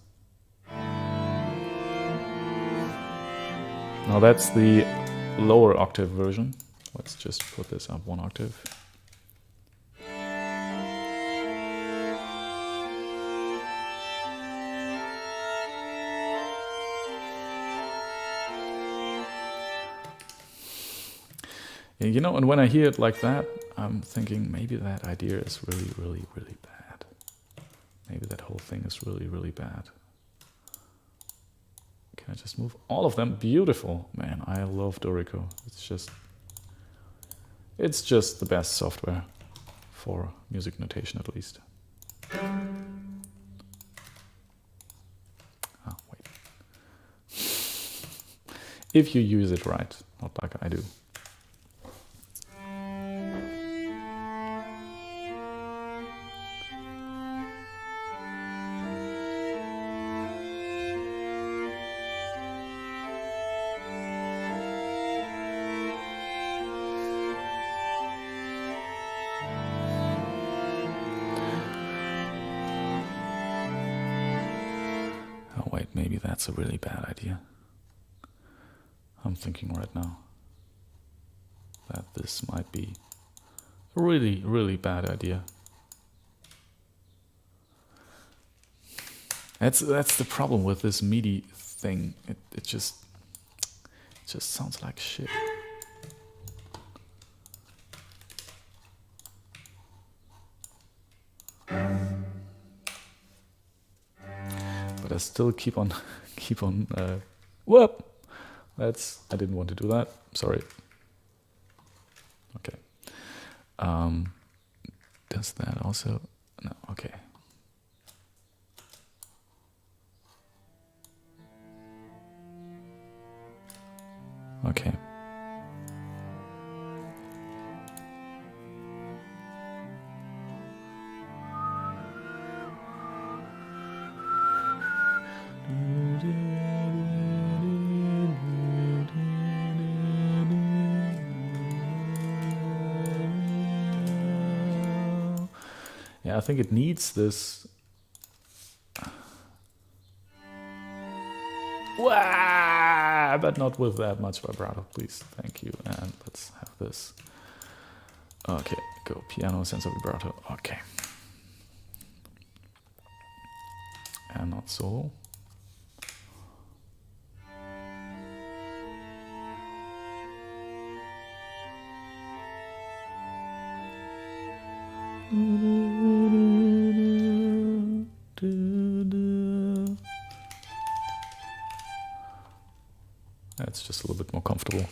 Now that's the lower octave version. Let's just put this up 1 octave. You know, and when I hear it like that, I'm thinking maybe that idea is really, really, really bad. Maybe that whole thing is really, really bad. Can I just move all of them? Beautiful. Man, I love Dorico. It's just the best software for music notation, at least. Oh, wait. If you use it right, not like I do. wait, maybe that's a really bad idea. I'm thinking right now that this might be a really, really bad idea. That's the problem with this MIDI thing. It just sounds like shit. But I still keep on whoop. I didn't want to do that. Sorry. Okay. Does that also? No. Okay. Okay. Yeah, I think it needs this. Wah! But not with that much vibrato, please. Thank you. And let's have this. Okay, go piano, sensor vibrato. Okay. And not solo. That's just a little bit more comfortable.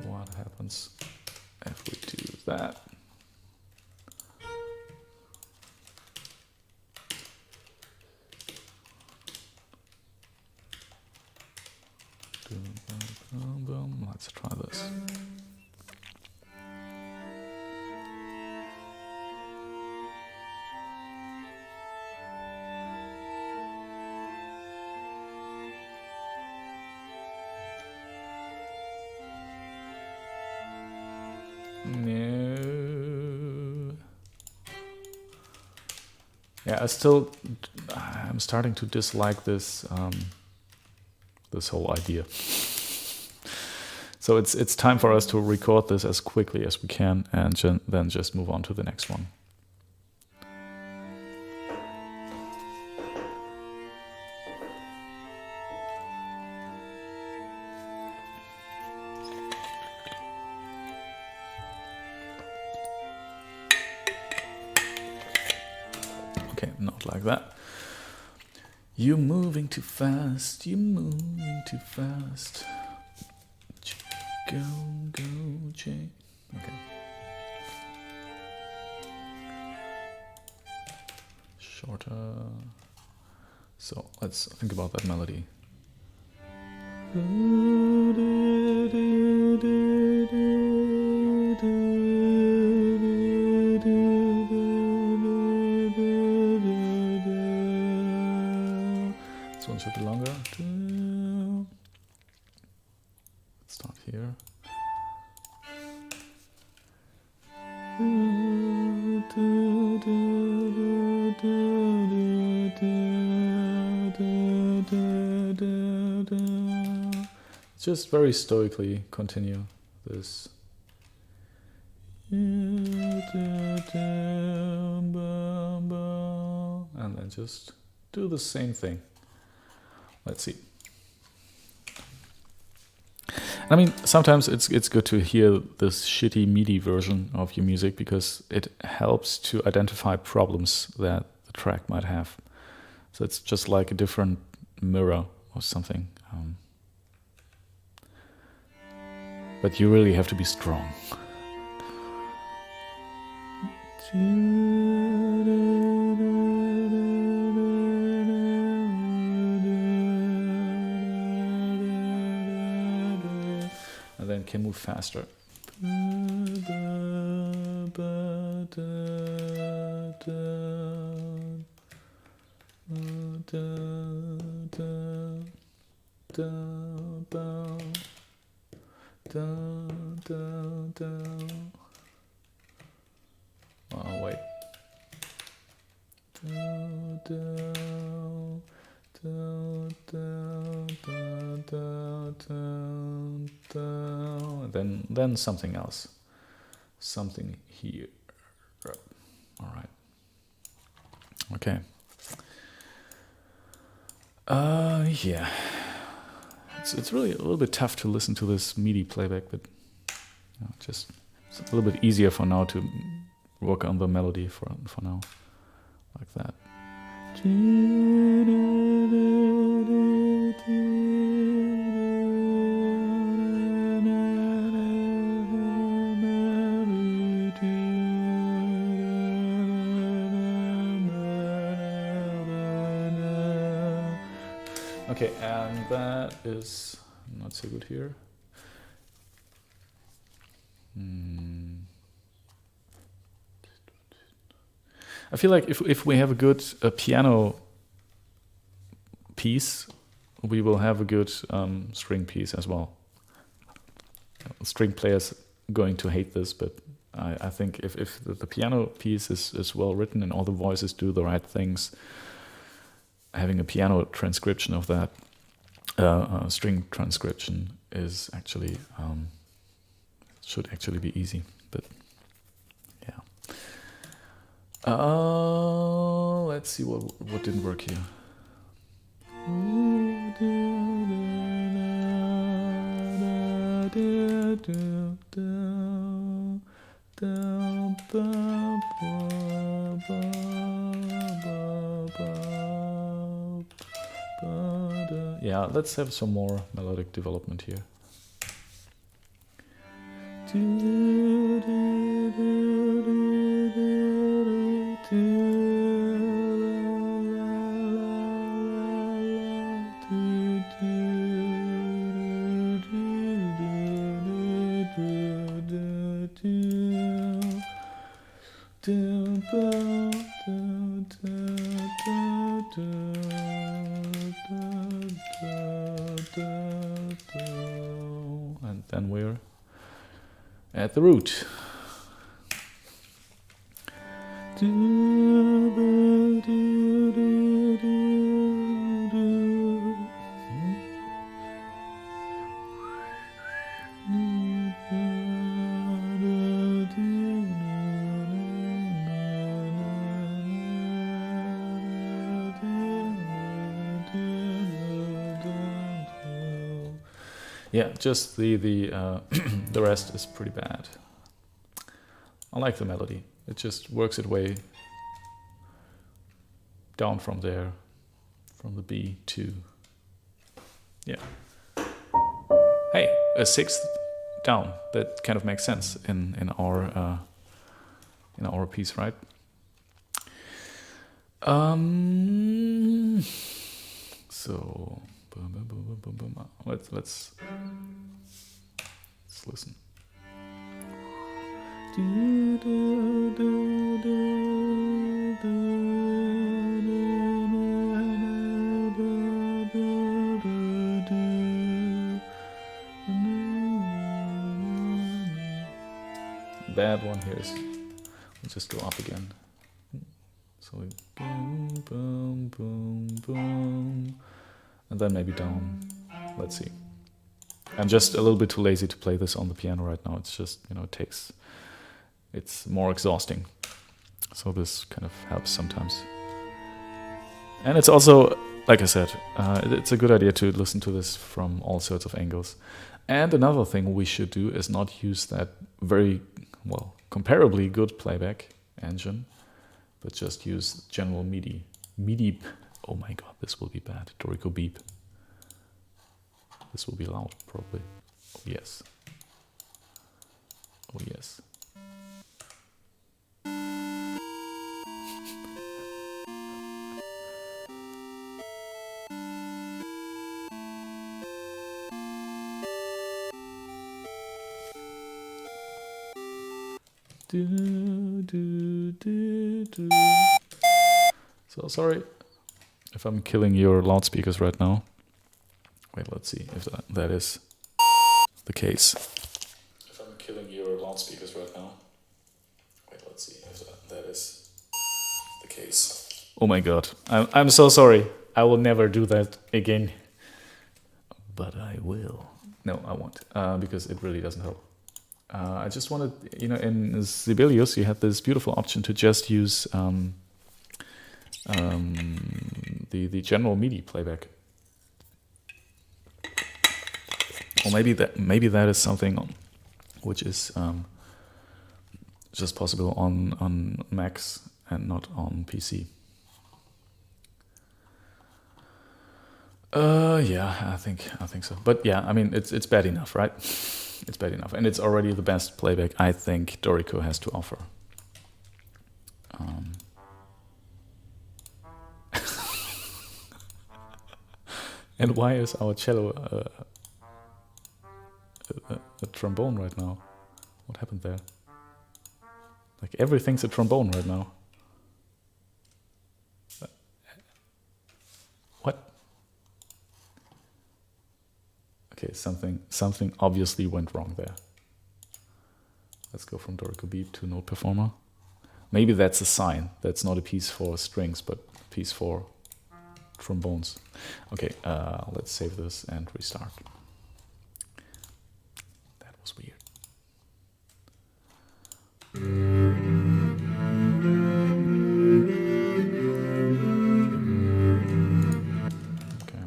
What happens if we do that? Let's try this. No. Yeah, I'm starting to dislike this this whole idea. So it's time for us to record this as quickly as we can and then just move on to the next one. Okay, not like that. You're moving too fast, you're moving too fast. Go, Jay. Okay. Shorter. So let's think about that melody. This one should be longer. Let's start here. Just very stoically continue this. And then just do the same thing. Let's see. I mean, sometimes it's good to hear this shitty MIDI version of your music because it helps to identify problems that the track might have. So it's just like a different mirror or something. But you really have to be strong. And then can move faster. Dun, dun, dun. Oh, wait. Dun, dun, dun, dun, dun, dun, dun, dun. And then something else. Something here. All right. Okay. Yeah. It's really a little bit tough to listen to this MIDI playback, but just it's a little bit easier for now to work on the melody for now, like that. Okay, and that is not so good here. I feel like if we have a good piano piece, we will have a good string piece as well. String players going to hate this, but I think if the piano piece is well written and all the voices do the right things, having a piano transcription of that string transcription is actually should actually be easy. But yeah, let's see what didn't work here. Yeah, let's have some more melodic development here. And then we're at the root. Yeah, just the the rest is pretty bad. I like the melody. It just works its way down from there, from the B to, yeah. Hey, a sixth down. That kind of makes sense in our piece, right? So let's listen. Bad one here is, we'll just go up again. So we boom, boom, boom, boom, and then maybe down. Let's see. I'm just a little bit too lazy to play this on the piano right now. It's just, it's more exhausting. So this kind of helps sometimes. And it's also, like I said, it's a good idea to listen to this from all sorts of angles. And another thing we should do is not use that very, well, comparably good playback engine, but just use general MIDI. MIDI, oh my god, this will be bad. Dorico beep. This will be loud, probably. Oh yes. Oh yes. So sorry if I'm killing your loudspeakers right now. Wait, let's see if that is the case. If I'm killing your loudspeakers right now. Wait, let's see if that is the case. Oh my god. I'm so sorry. I will never do that again. But I will. No, I won't. Because it really doesn't help. I just wanted, in Sibelius you had this beautiful option to just use the general MIDI playback. Or maybe that is something which is just possible on Macs and not on PC. Yeah, I think so. But yeah, I mean it's bad enough, right? It's bad enough, and it's already the best playback I think Dorico has to offer. And why is our cello a trombone right now? What happened there? Like everything's a trombone right now. What? Okay, something obviously went wrong there. Let's go from Dorico Beat to Note Performer. Maybe that's a sign. That's not a piece for strings, but a piece for trombones. Okay, let's save this and restart. That was weird. Okay.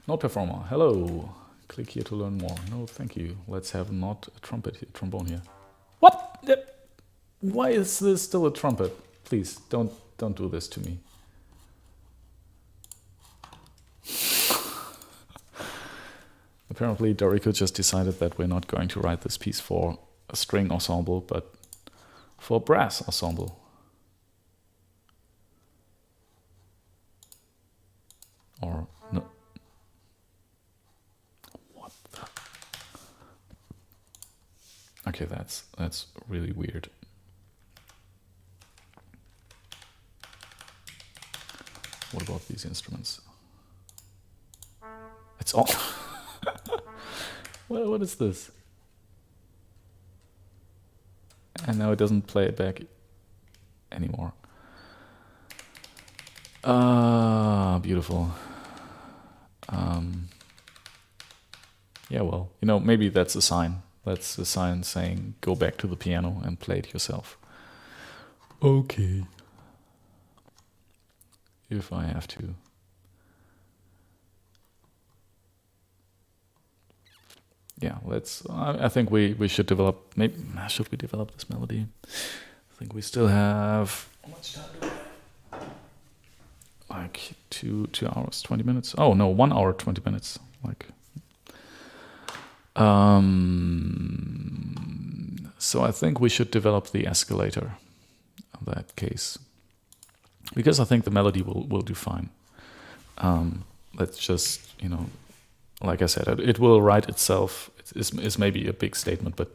Note Performer, hello. Click here to learn more. No, thank you. Let's have not a trombone here. What? Why is this still a trumpet? Please, don't do this to me. Apparently Dorico just decided that we're not going to write this piece for a string ensemble, but for a brass ensemble. Or no. What the? Okay, that's really weird. What about these instruments? It's all. Well, what is this? And now it doesn't play it back anymore. Beautiful. Yeah, well, maybe that's a sign. That's a sign saying go back to the piano and play it yourself. Okay. If I have to. Yeah, I think we should develop. Maybe should we develop this melody? I think we still have. How much time do we have? Like 2 hours, 20 minutes. Oh no, 1 hour, 20 minutes. Like. So I think we should develop the escalator. In that case, because I think the melody will do fine. Let's just like I said, it will write itself. It's maybe a big statement, but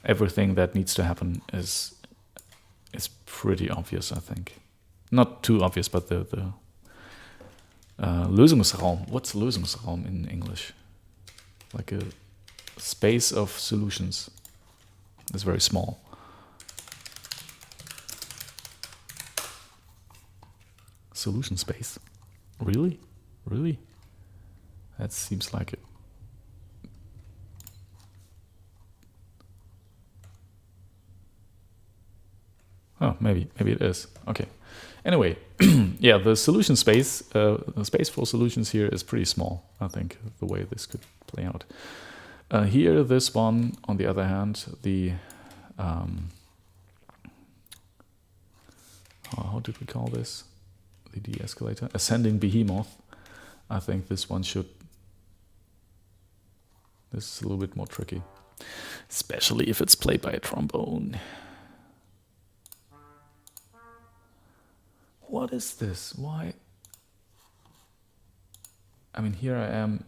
everything that needs to happen is pretty obvious, I think. Not too obvious, but the Lösungsraum. What's Lösungsraum in English? Like a space of solutions. It's very small. Solution space? Really? Really? That seems like it. Oh, maybe it is. Okay. Anyway, yeah, the solution space, the space for solutions here is pretty small, I think, the way this could play out. Here, this one, on the other hand, the... how did we call this? The de-escalator? Ascending behemoth. I think this one should... This is a little bit more tricky. Especially if it's played by a trombone. What is this? Why? I mean, here I am.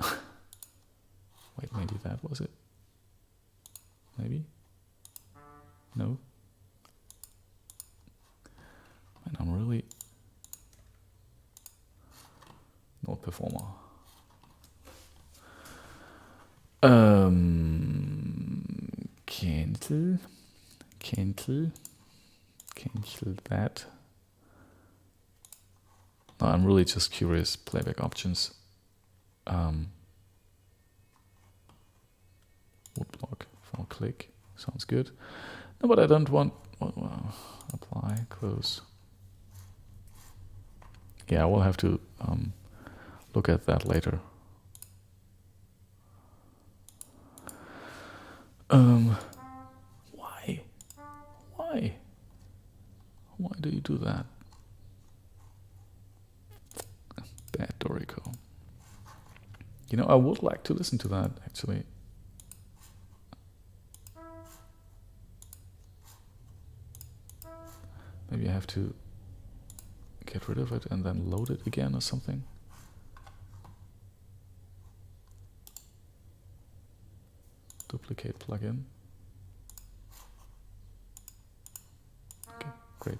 Wait, maybe that was it? Maybe? No? And I'm really... Note Performer. cancel that. No, I'm really just curious. Playback options. Woodblock for click. Sounds good. No, but I don't want... apply, close. Yeah, we'll have to look at that later. Why? Why do you do that? Bad Dorico. You know, I would like to listen to that, actually. Maybe I have to get rid of it and then load it again or something. Duplicate plugin. Okay, great.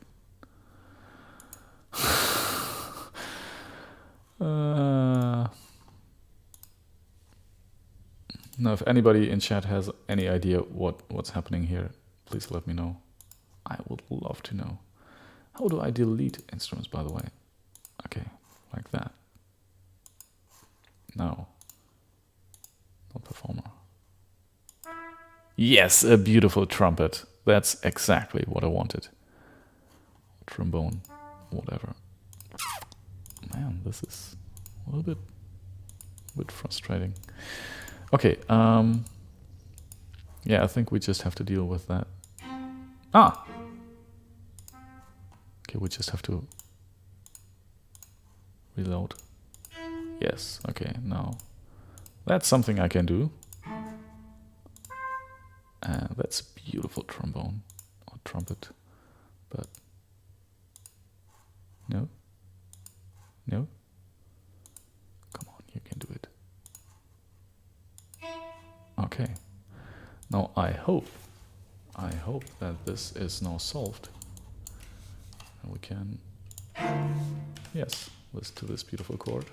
Now, if anybody in chat has any idea what's happening here, please let me know. I would love to know. How do I delete instruments, by the way? Okay, like that. No. Not performer. Yes, a beautiful trumpet. That's exactly what I wanted. Trombone, whatever. Man, this is a little bit frustrating. Okay, yeah, I think we just have to deal with that. Ah! Okay, we just have to reload. Yes, okay, now that's something I can do. That's a beautiful trombone or trumpet, but no, come on, you can do it. Okay, now I hope that this is now solved. And we can, yes, listen to this beautiful chord.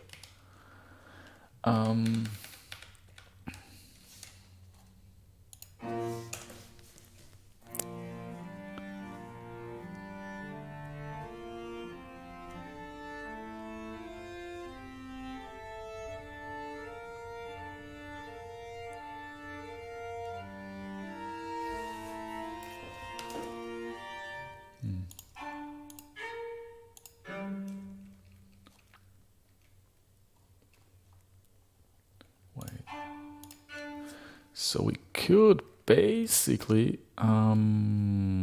So we could basically I'm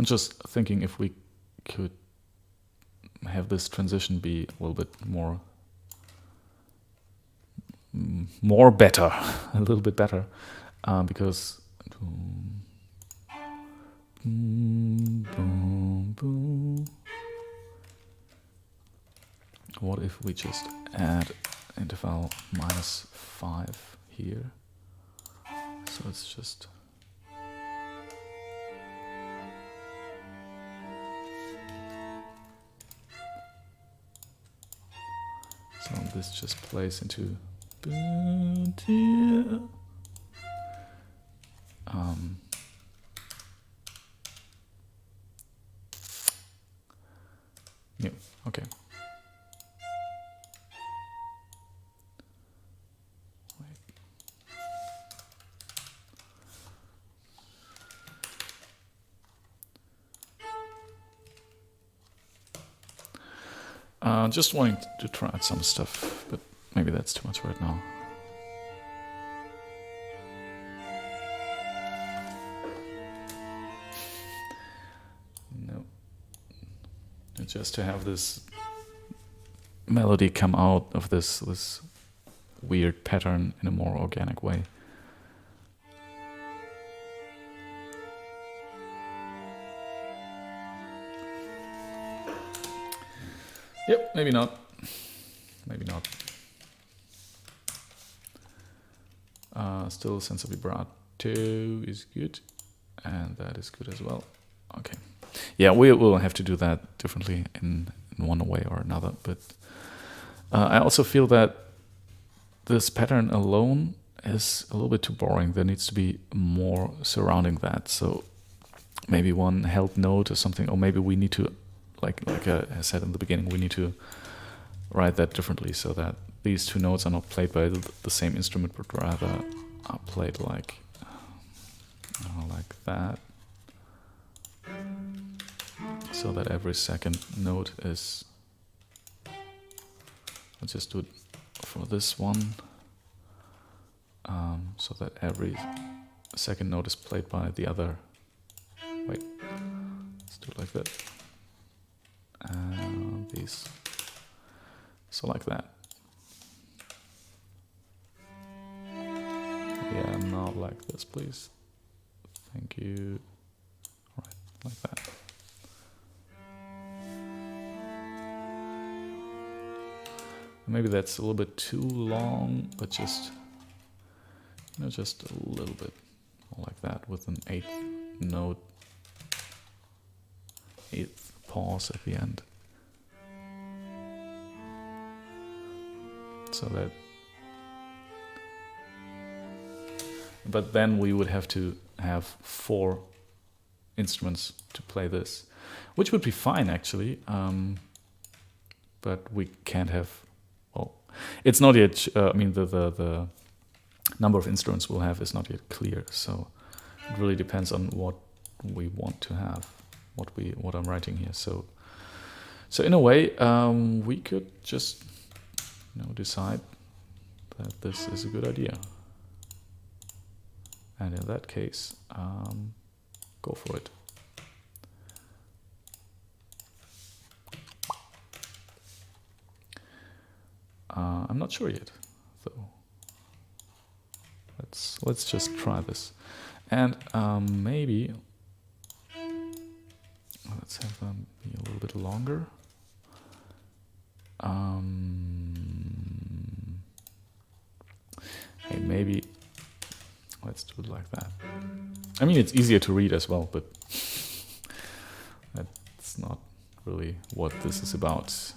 just thinking if we could have this transition be a little bit more better, a little bit better, because what if we just add interval -5 here? So it's just so this just plays into yeah, okay. Just wanting to try out some stuff, but maybe that's too much right now. No. Just to have this melody come out of this weird pattern in a more organic way. Yep, maybe not. Maybe not. Still sense of vibrato is good, and that is good as well. Okay. Yeah, we will have to do that differently in one way or another, but I also feel that this pattern alone is a little bit too boring. There needs to be more surrounding that. So maybe one held note or something, or maybe we need to, like I said in the beginning, we need to write that differently so that these two notes are not played by the same instrument, but rather are played like that. So that every second note is, I'll just do it for this one, so that every second note is played by the other. Wait, let's do it like that. And these, so like that. Yeah, not like this, please. Thank you. All right, like that. Maybe that's a little bit too long, but just, just a little bit more like that with an eighth note, eighth pause at the end. So that, but then we would have to have 4 instruments to play this, which would be fine actually, but we can't have, well, it's not yet, I mean the number of instruments we'll have is not yet clear, so it really depends on what we want to have, what I'm writing here. So in a way, we could just decide that this is a good idea, and in that case, go for it. I'm not sure yet, though. Let's just try this, and maybe let's have them be a little bit longer. Hey, maybe let's do it like that. I mean, it's easier to read as well, but that's not really what this is about.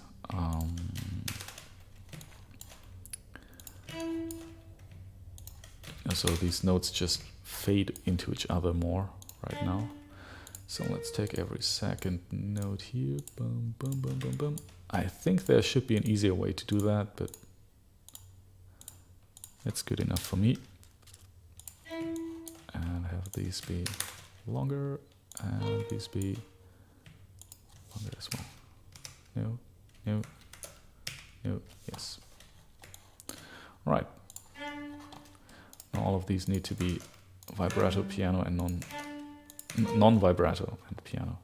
So these notes just fade into each other more right now. So let's take every second note here. Boom, boom, boom, boom, boom. I think there should be an easier way to do that, but that's good enough for me. And have these be longer, and these be longer as well. No, no, no, yes. All right. Now all of these need to be vibrato, piano, and non-vibrato and piano.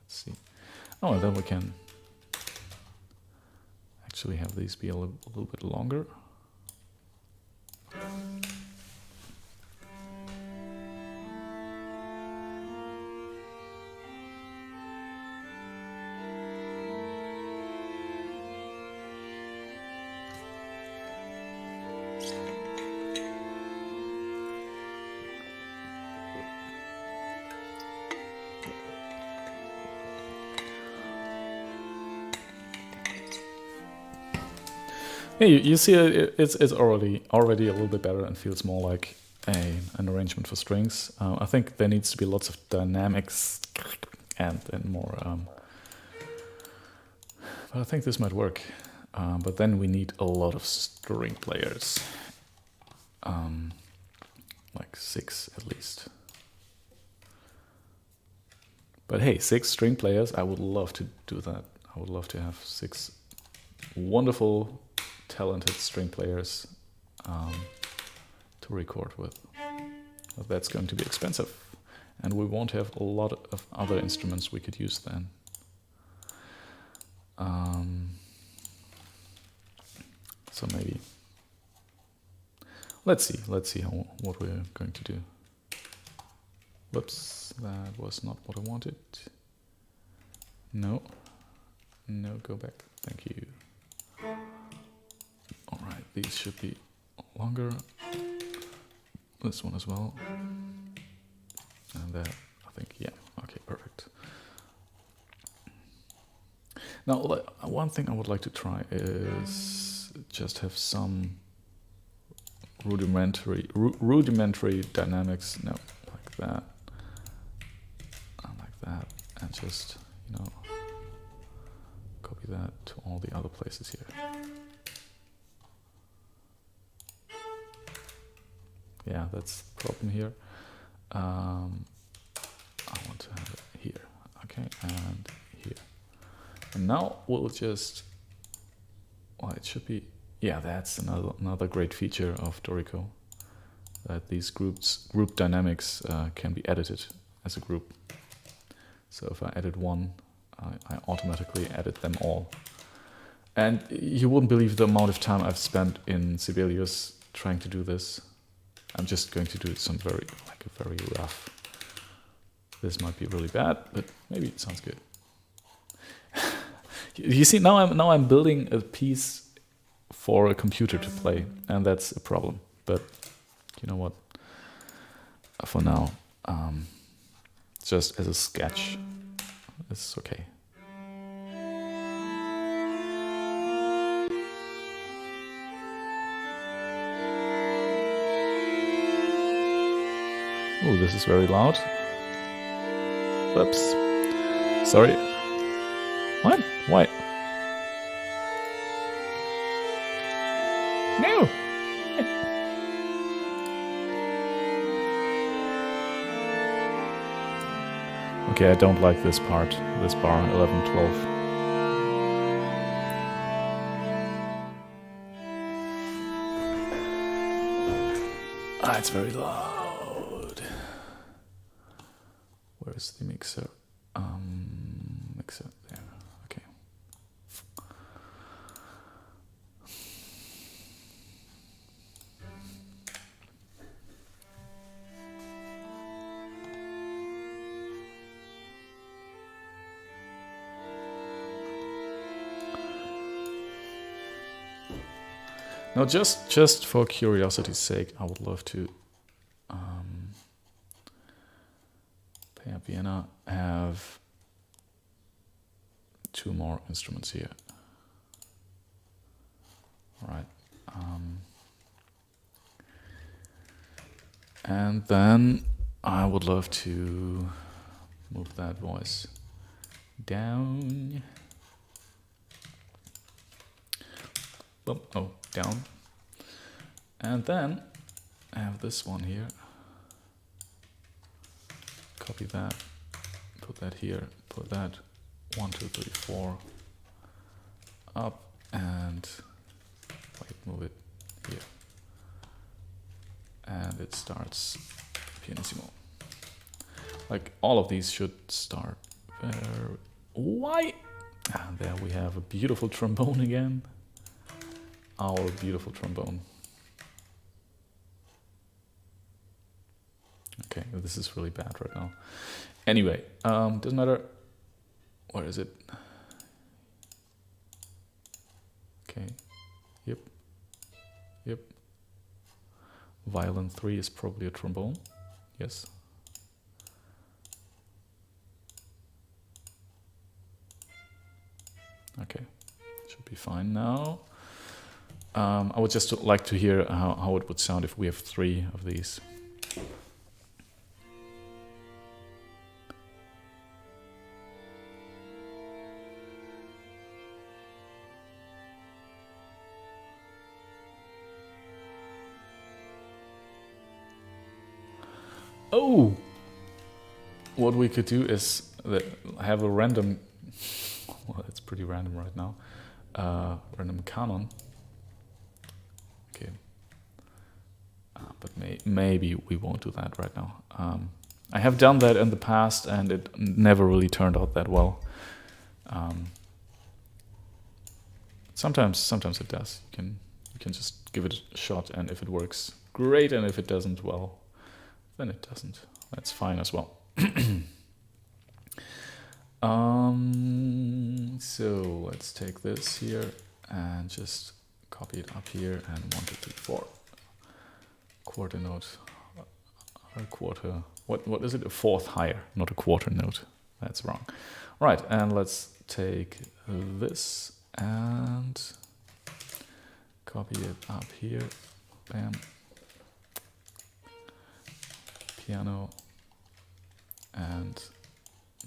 Let's see. Oh, and then we can actually have these be a little bit longer. Yeah, you see it's already a little bit better and feels more like an arrangement for strings. I think there needs to be lots of dynamics and more. But I think this might work. But then we need a lot of string players, like 6 at least. But hey, 6 string players, I would love to do that. I would love to have 6 wonderful, talented string players to record with. But that's going to be expensive, and we won't have a lot of other instruments we could use then. So maybe let's see what we're going to do. Whoops, that was not what I wanted. No, go back. Thank you. All right, these should be longer. This one as well. And that, I think, yeah, okay, perfect. Now, one thing I would like to try is just have some rudimentary dynamics. No, like that, like that, and just, you know, copy that to all the other places here. Yeah, that's the problem here. I want to have it here. Okay, and here. And now we'll just, well, it should be, yeah, that's another great feature of Dorico, that these group dynamics can be edited as a group. So if I edit one, I automatically edit them all. And you wouldn't believe the amount of time I've spent in Sibelius trying to do this. I'm just going to do some very rough. This might be really bad, but maybe it sounds good. You see, now I'm building a piece for a computer to play, and that's a problem. But you know what? For now, just as a sketch, it's okay. Oh, this is very loud. Whoops. Sorry. What? Why? No! Okay, I don't like this part, this bar, 11, 12. Ah, it's very loud. Where's the mixer? Mixer there. Okay. Now, just for curiosity's sake, I would love to Vienna have two more instruments here. All right. And then I would love to move that voice down. Oh, down. And then I have this one here. Copy that, put that here, put that 1, 2, 3, 4 up, and move it here. And it starts pianissimo. Like all of these should start very. Why? And there we have a beautiful trombone again. Our beautiful trombone. Okay, this is really bad right now. Anyway, doesn't matter. Where is it? Okay. Yep. Violin 3 is probably a trombone. Yes. Okay, should be fine now. I would just like to hear how it would sound if we have 3 of these. Oh! What we could do is have a random, well, it's pretty random right now, random canon. Okay. But maybe we won't do that right now. I have done that in the past and it never really turned out that well. Sometimes it does. You can just give it a shot, and if it works, great, and if it doesn't, well, then it doesn't. That's fine as well. So let's take this here and just copy it up here, and 1, 2, 3, 4. Quarter note. A quarter. What is it? A fourth higher, not a quarter note. That's wrong. Right, and let's take this and copy it up here. Bam, piano and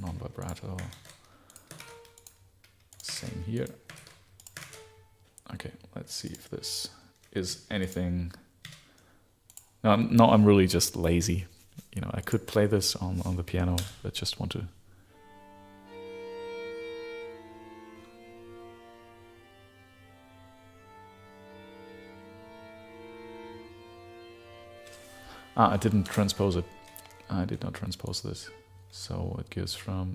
non-vibrato. Same here. Okay, let's see if this is anything. No, I'm really just lazy. You know, I could play this on the piano, but just want to. I didn't transpose it. I did not transpose this. So it goes from,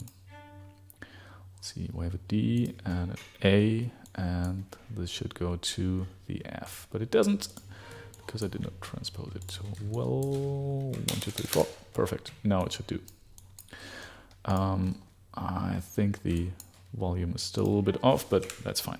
let's see, we have a D and an A, and this should go to the F, but it doesn't because I did not transpose it. So, well, 1, 2, 3, 4, perfect. Now it should do. I think the volume is still a little bit off, but that's fine.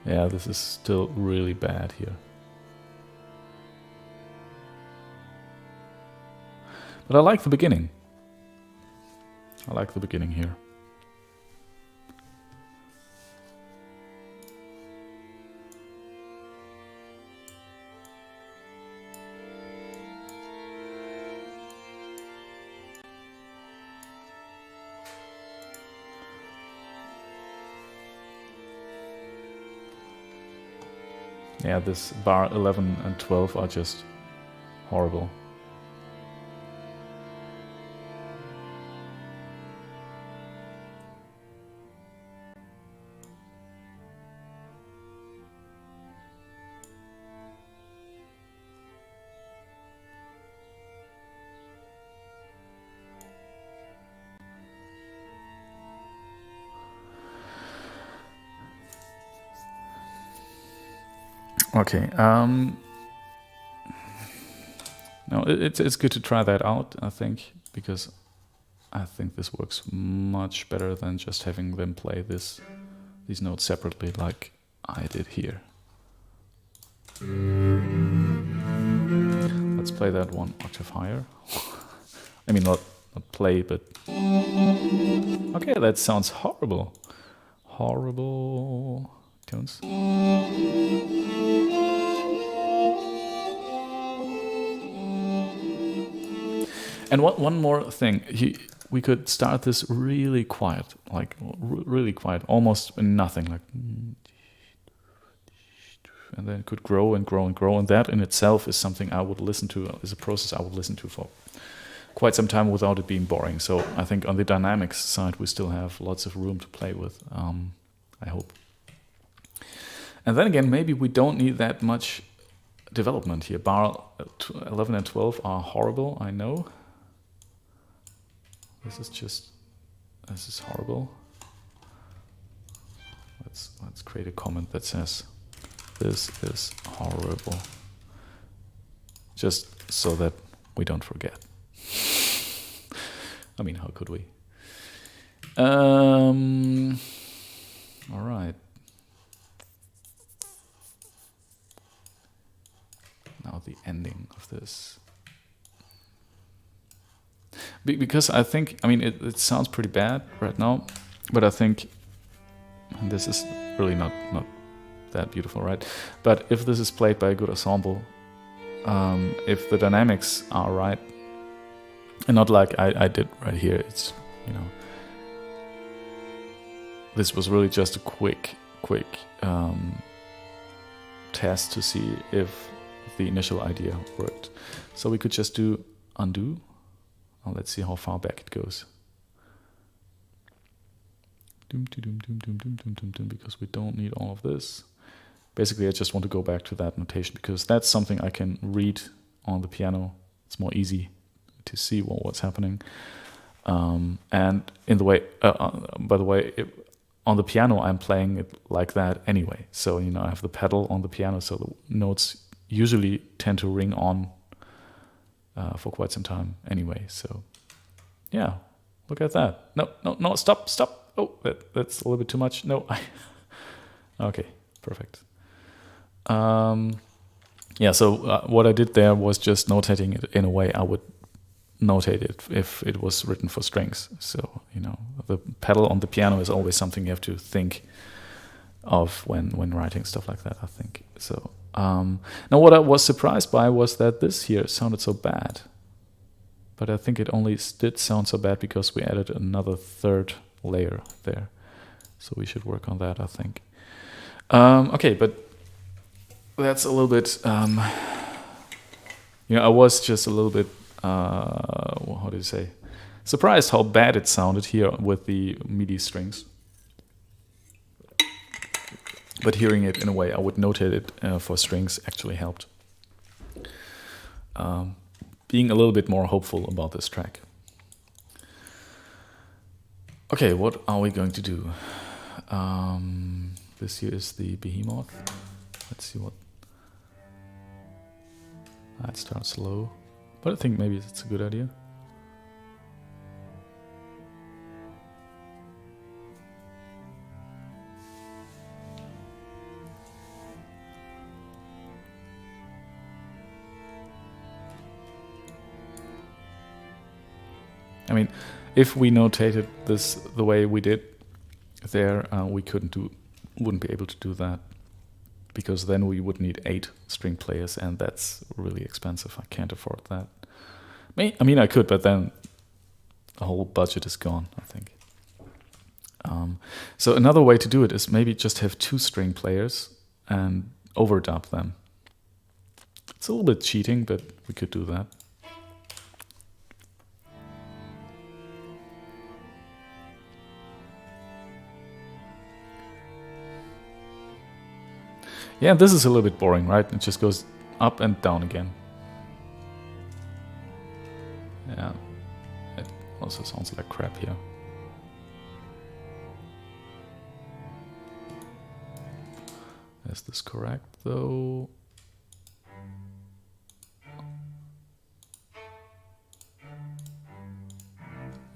Yeah, this is still really bad here. But I like the beginning. I like the beginning here. Yeah, this bar 11 and 12 are just horrible. Okay. No, it's good to try that out, I think, because I think this works much better than just having them play these notes separately like I did here. Let's play that 1 octave higher. I mean, not play, but... Okay, that sounds horrible. Horrible tones. And one more thing, we could start this really quiet, like really quiet, almost nothing, like, and then it could grow and grow and grow, and that in itself is something I would listen to, is a process I would listen to for quite some time without it being boring. So I think on the dynamics side, we still have lots of room to play with, I hope. And then again, maybe we don't need that much development here. Bar 11 and 12 are horrible, I know. This is horrible. Let's create a comment that says, this is horrible. Just so that we don't forget. I mean, how could we? All right. Now the ending of this. Because I think, I mean, it sounds pretty bad right now, but I think this is really not that beautiful, right? But if this is played by a good ensemble, if the dynamics are right, and not like I did right here, it's, you know, this was really just a quick test to see if the initial idea worked. So we could just do undo. Well, let's see how far back it goes. Because we don't need all of this. Basically, I just want to go back to that notation because that's something I can read on the piano. It's more easy to see what's happening. And in the way, by the way, on the piano, I'm playing it like that anyway. So, you know, I have the pedal on the piano, so the notes usually tend to ring on for quite some time anyway. So, yeah, look at that. No, stop. Oh, that's a little bit too much. No, okay, perfect. Yeah, so what I did there was just notating it in a way I would notate it if it was written for strings. So, the pedal on the piano is always something you have to think of when writing stuff like that, I think. So, now what I was surprised by was that this here sounded so bad. But I think it only did sound so bad because we added another third layer there. So we should work on that, I think. Okay, but that's a little bit, I was just a little bit, how do you say, surprised how bad it sounded here with the MIDI strings. But hearing it in a way I would notate it for strings actually helped. Being a little bit more hopeful about this track. Okay, what are we going to do? This here is the Behemoth. Let's see what... That starts slow, but I think maybe it's a good idea. I mean, if we notated this the way we did there, we wouldn't be able to do that, because then we would need 8 string players, and that's really expensive. I can't afford that. I mean, I could, but then the whole budget is gone, I think. So another way to do it is maybe just have 2 string players and overdub them. It's a little bit cheating, but we could do that. Yeah, this is a little bit boring, right? It just goes up and down again. Yeah, it also sounds like crap here. Is this correct, though?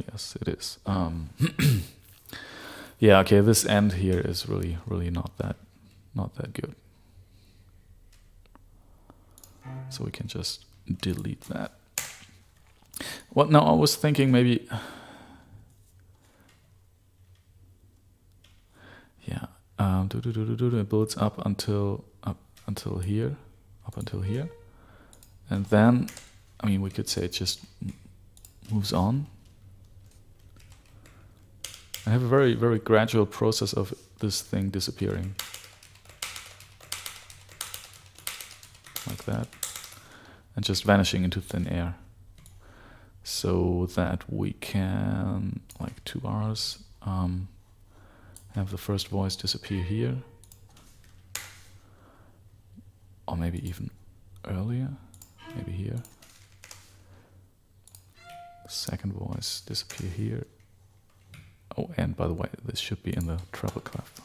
Yes, it is. Yeah, okay, this end here is really not that good. So we can just delete that. Well, now I was thinking maybe... Yeah, it builds up until here, and then, I mean, we could say it just moves on. I have a very gradual process of this thing disappearing, like that, and just vanishing into thin air, so that we can, like 2 bars, have the first voice disappear here, or maybe even earlier, maybe here. Second voice disappear here. Oh, and by the way, this should be in the treble clef.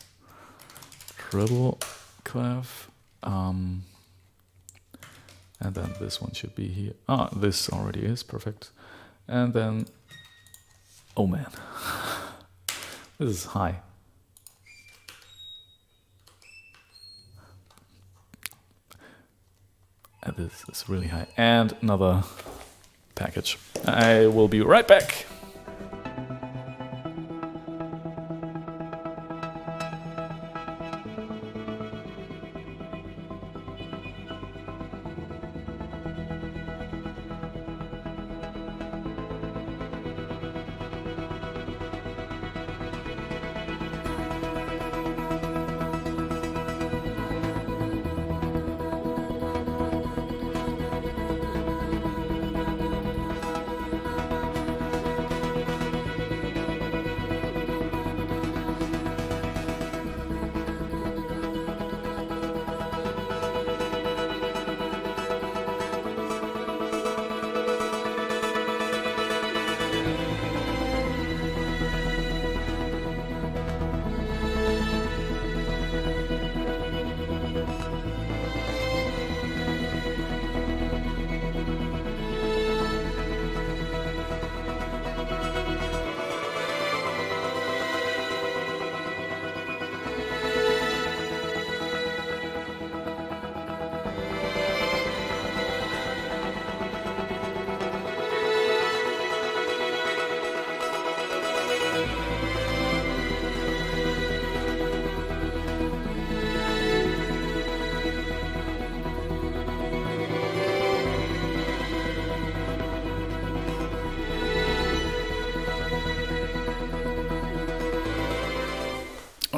And then this one should be here. Ah, this already is perfect. And then, oh man, this is high. And this is really high. And another package. I will be right back.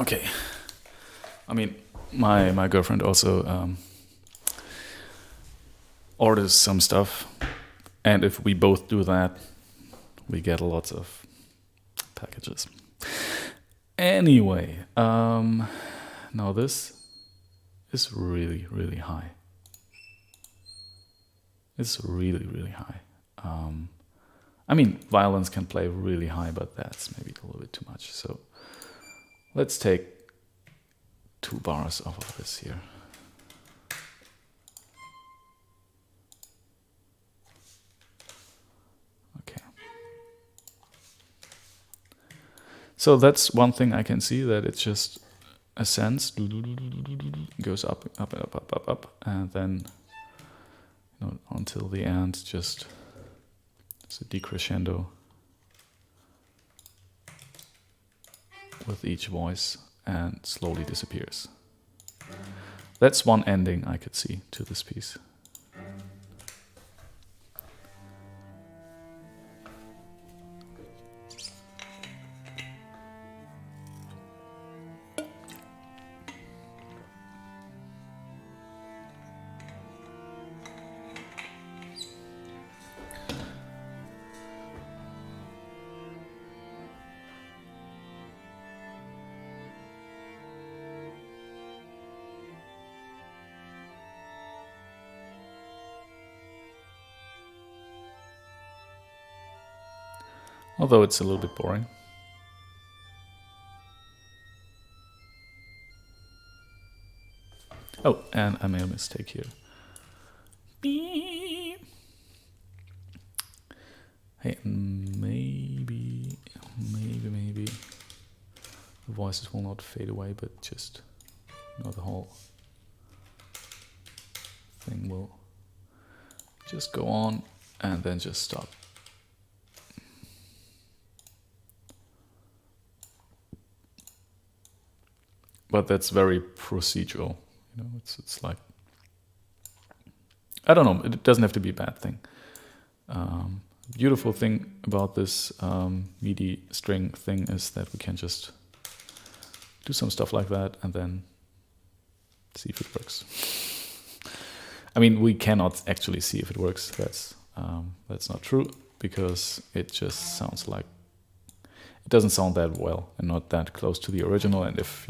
Okay. I mean, my girlfriend also orders some stuff, and if we both do that, we get lots of packages. Anyway, now this is really, really high. It's really, really high. I mean, violins can play really high, but that's maybe a little bit too much. So let's take 2 bars off of this here. Okay. So that's one thing I can see, that it's just ascends, goes up, up, up, up, up, up, and then until the end, just it's a decrescendo with each voice and slowly disappears. That's one ending I could see to this piece. Although it's a little bit boring. Oh, and I made a mistake here. Hey, maybe the voices will not fade away, but just the whole thing will just go on and then just stop. But that's very procedural, it's like, I don't know, it doesn't have to be a bad thing. Beautiful thing about this MIDI string thing is that we can just do some stuff like that and then see if it works. I mean, we cannot actually see if it works. That's not true, because it just sounds like, it doesn't sound that well and not that close to the original. And if,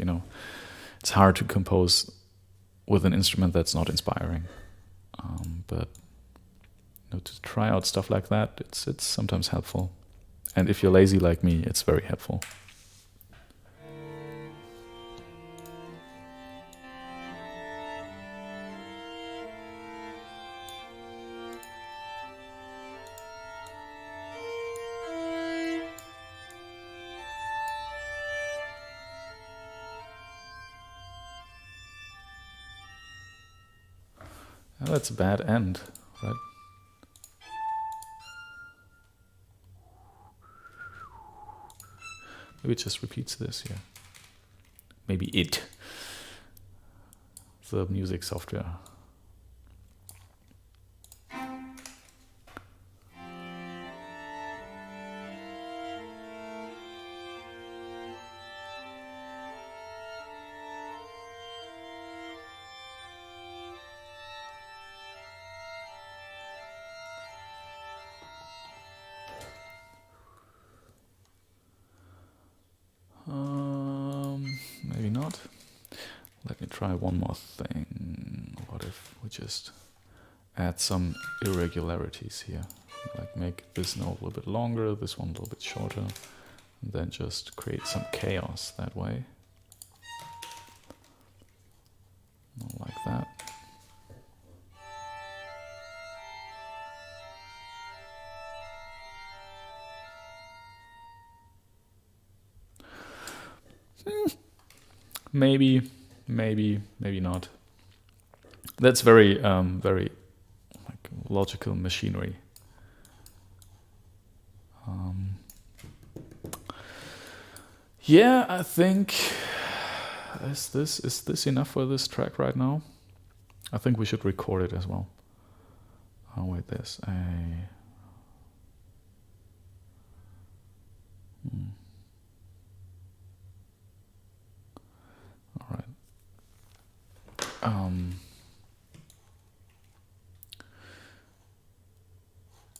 it's hard to compose with an instrument that's not inspiring. But to try out stuff like that, it's sometimes helpful. And if you're lazy like me, it's very helpful. Oh, that's a bad end, right? Maybe it just repeats this here. Maybe it. The music software. Maybe not. Let me try one more thing. What if we just add some irregularities here? Like make this note a little bit longer, this one a little bit shorter, and then just create some chaos that way. Like that. Maybe not. That's very like logical machinery. Yeah, I think is this enough for this track right now? I think we should record it as well. Oh wait, there's a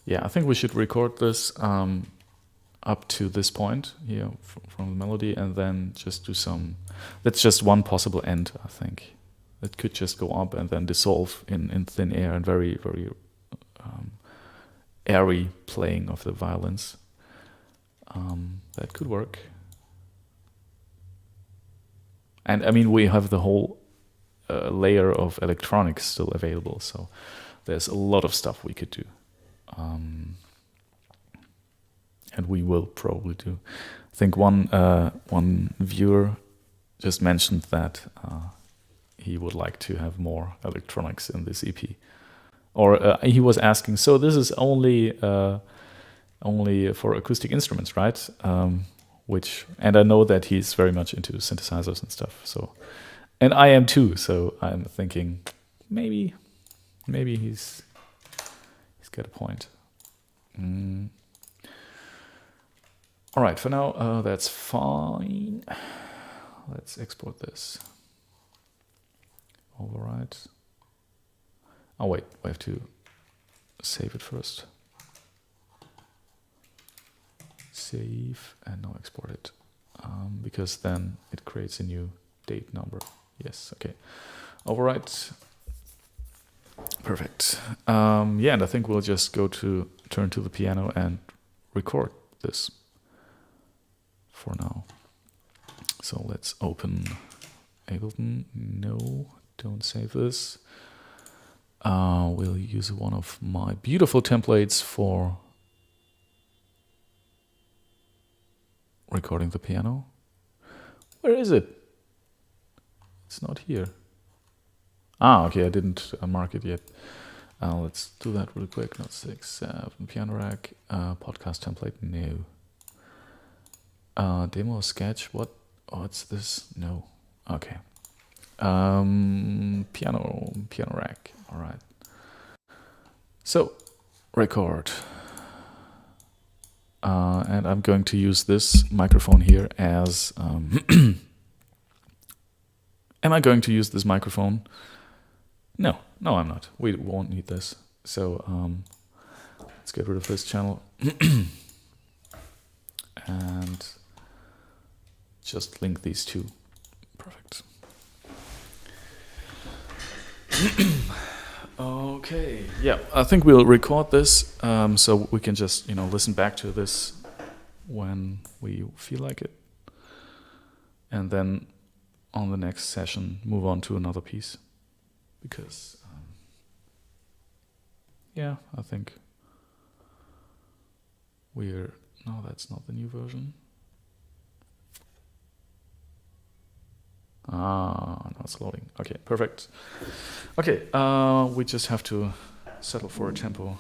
Yeah, I think we should record this up to this point here from the melody, and then just do some. That's just one possible end, I think. It could just go up and then dissolve in thin air and very, very airy playing of the violins. That could work. And I mean, we have the whole layer of electronics still available, so there's a lot of stuff we could do. And we will probably do. I think one viewer just mentioned that he would like to have more electronics in this EP, or he was asking. So this is only for acoustic instruments, right? And I know that he's very much into synthesizers and stuff. So, and I am too. So I'm thinking maybe he's got a point. All right, for now, that's fine. Let's export this. Overwrite. Oh wait, we have to save it first. Save and now export it, because then it creates a new date number. Yes, okay. Overwrite. Perfect. Yeah, and I think we'll just turn to the piano and record this for now. So let's open Ableton. No, don't save this. We'll use one of my beautiful templates for recording the piano. Where is it? It's not here. Okay, I didn't mark it yet. Let's do that really quick. Note 6, 7, piano rack, podcast template, no. Demo sketch, what? Oh, it's this? No. Okay. Piano rack. All right. So, record. And I'm going to use this microphone here as... am I going to use this microphone? No, I'm not. We won't need this. So let's get rid of this channel. And just link these two. Perfect. Okay. Yeah, I think we'll record this so we can just listen back to this when we feel like it, and then on the next session move on to another piece, because yeah, I think no, that's not the new version. Now it's loading. Okay, perfect. Okay, we just have to settle for a tempo.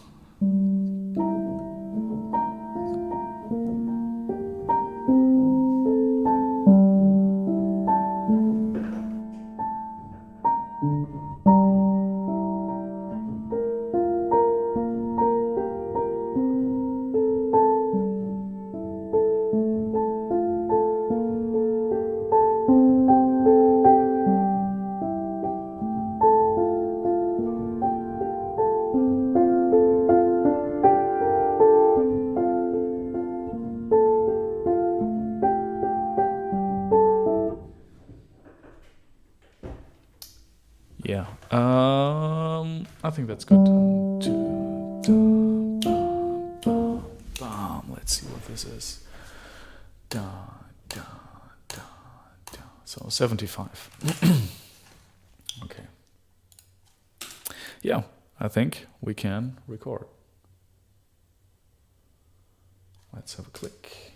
Yeah, I think that's good. Let's see what this is. So 75. Okay. Yeah, I think we can record. Let's have a click.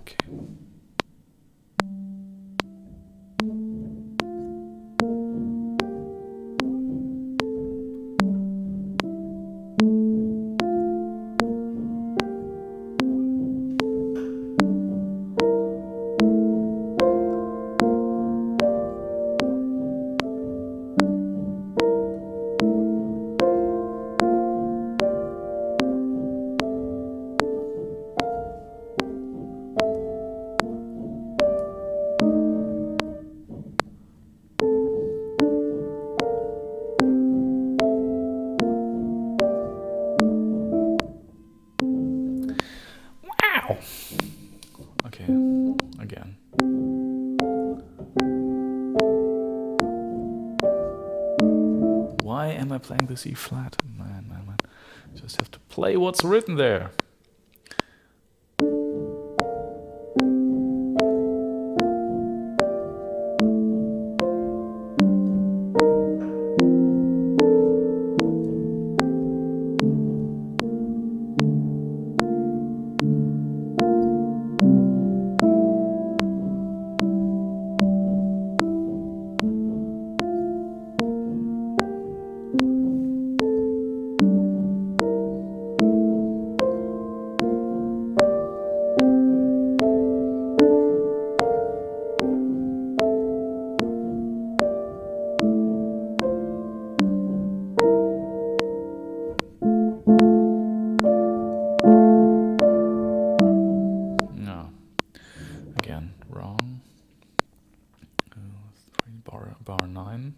Okay. Okay, again. Why am I playing the C flat? Man. Just have to play what's written there. Bar 9.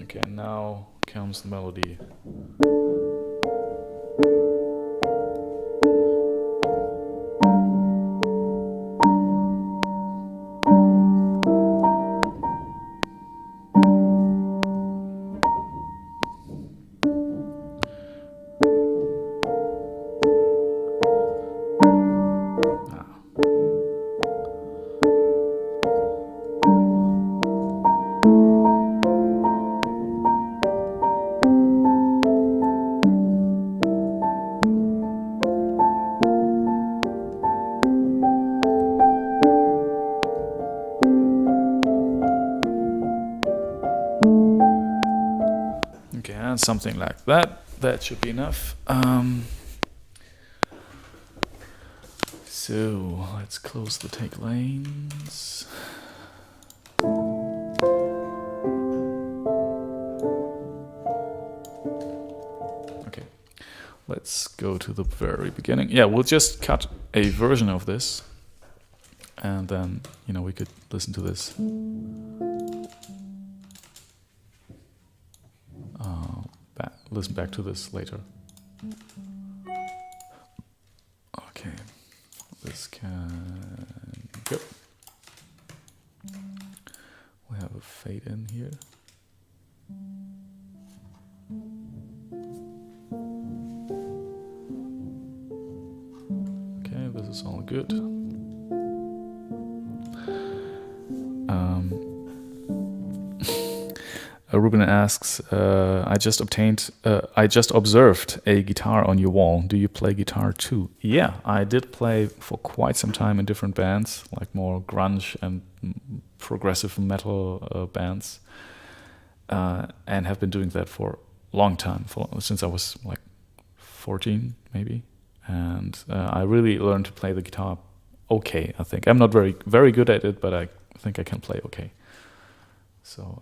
Okay, now comes the melody. Okay, and something like that. That should be enough. So let's close the take lanes. Okay, let's go to the very beginning. Yeah, we'll just cut a version of this, and then we could listen to this. Listen back to this later. Okay, this can go. We have a fade in here. Okay, this is all good. Ruben asks, I just observed a guitar on your wall. Do you play guitar too? Yeah, I did play for quite some time in different bands, like more grunge and progressive metal bands, and have been doing that for a long time, since I was like 14 maybe. And I really learned to play the guitar okay, I think. I'm not very good at it, but I think I can play okay. So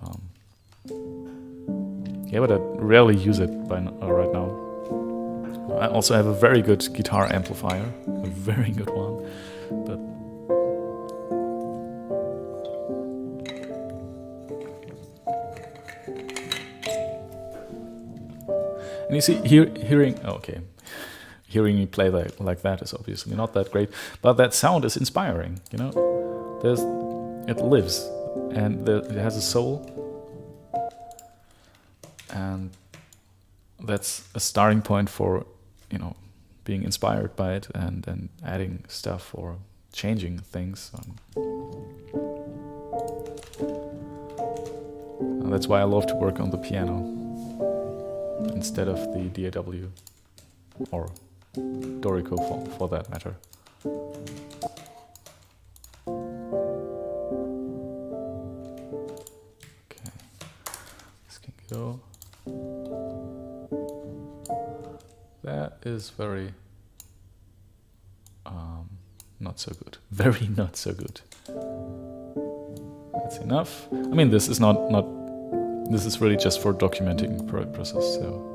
yeah, but I rarely use it right now. I also have a very good guitar amplifier, a very good one. But and you see, hearing me play like that is obviously not that great, but that sound is inspiring. It lives, and it has a soul. And that's a starting point for, being inspired by it and then adding stuff or changing things. And that's why I love to work on the piano instead of the DAW or Dorico for that matter. Okay, this can go. That is very not so good. Very not so good. That's enough. I mean, this is not this is really just for documenting process. So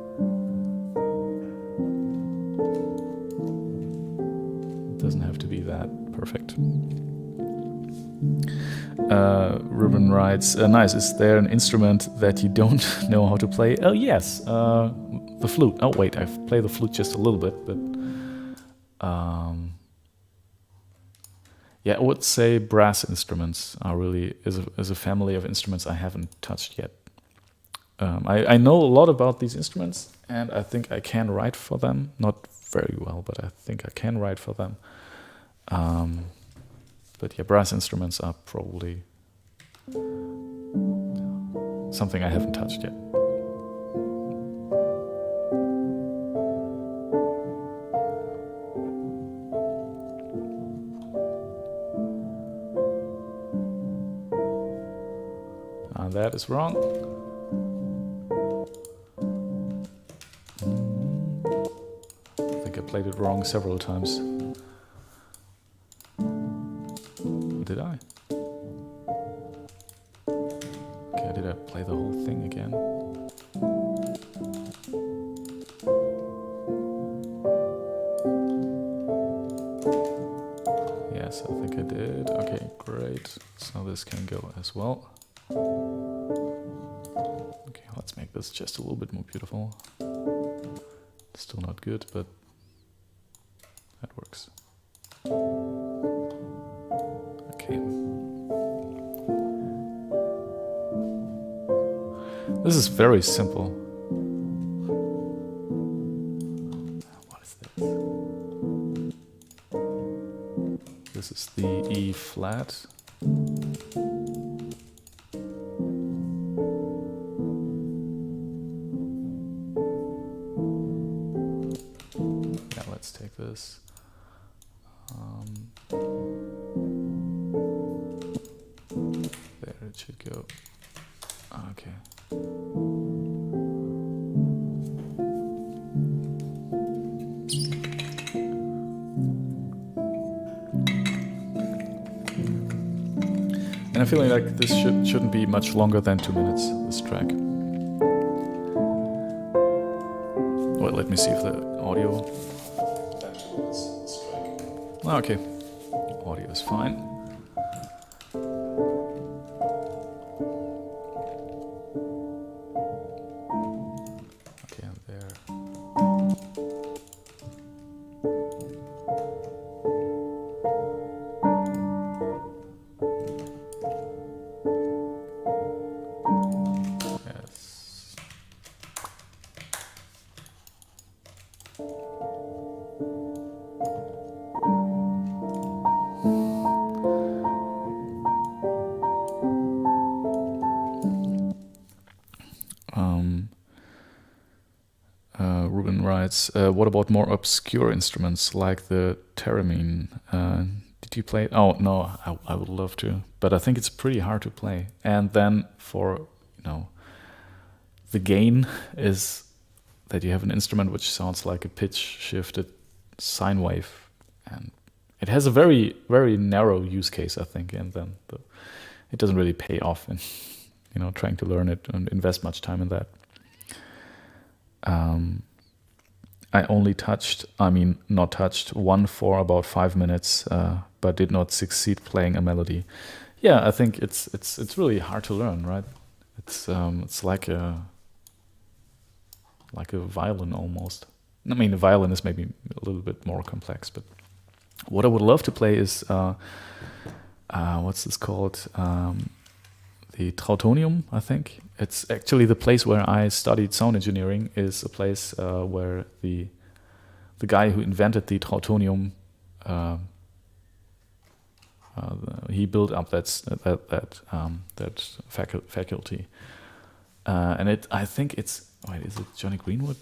it doesn't have to be that perfect. Ruben writes, nice, is there an instrument that you don't know how to play? Oh, yes, the flute. Oh, wait, I've played the flute just a little bit, but yeah, I would say brass instruments are really, is a family of instruments I haven't touched yet. I know a lot about these instruments, and I think I can write for them. Not very well, but I think I can write for them. But yeah, brass instruments are probably something I haven't touched yet. That is wrong. I think I played it wrong several times. Did I? Okay, did I play the whole thing again? Yes, I think I did. Okay, great. So this can go as well. Okay, let's make this just a little bit more beautiful. Still not good, but that works. Okay. This is very simple. What is this? This is the E flat. Yeah, let's take this. There it should go. Okay. And I'm feeling like this shouldn't be much longer than 2 minutes, this track. Well, let me see if the audio... Okay, audio is fine. Okay, I'm there. Yes. Ruben writes, what about more obscure instruments like the theremin? Did you play it? Oh, no, I would love to, but I think it's pretty hard to play. And then for, the gain is that you have an instrument which sounds like a pitch-shifted sine wave. And it has a very, very narrow use case, I think, and then it doesn't really pay off in, trying to learn it and invest much time in that. I only not touched one for about 5 minutes, but did not succeed playing a melody. Yeah, I think it's really hard to learn, right? It's like a violin almost. I mean, the violin is maybe a little bit more complex, but what I would love to play is what's this called? The Trautonium, I think. It's actually the place where I studied sound engineering. Is a place where the guy who invented the Trautonium he built up that faculty, and I think it's is it Johnny Greenwood?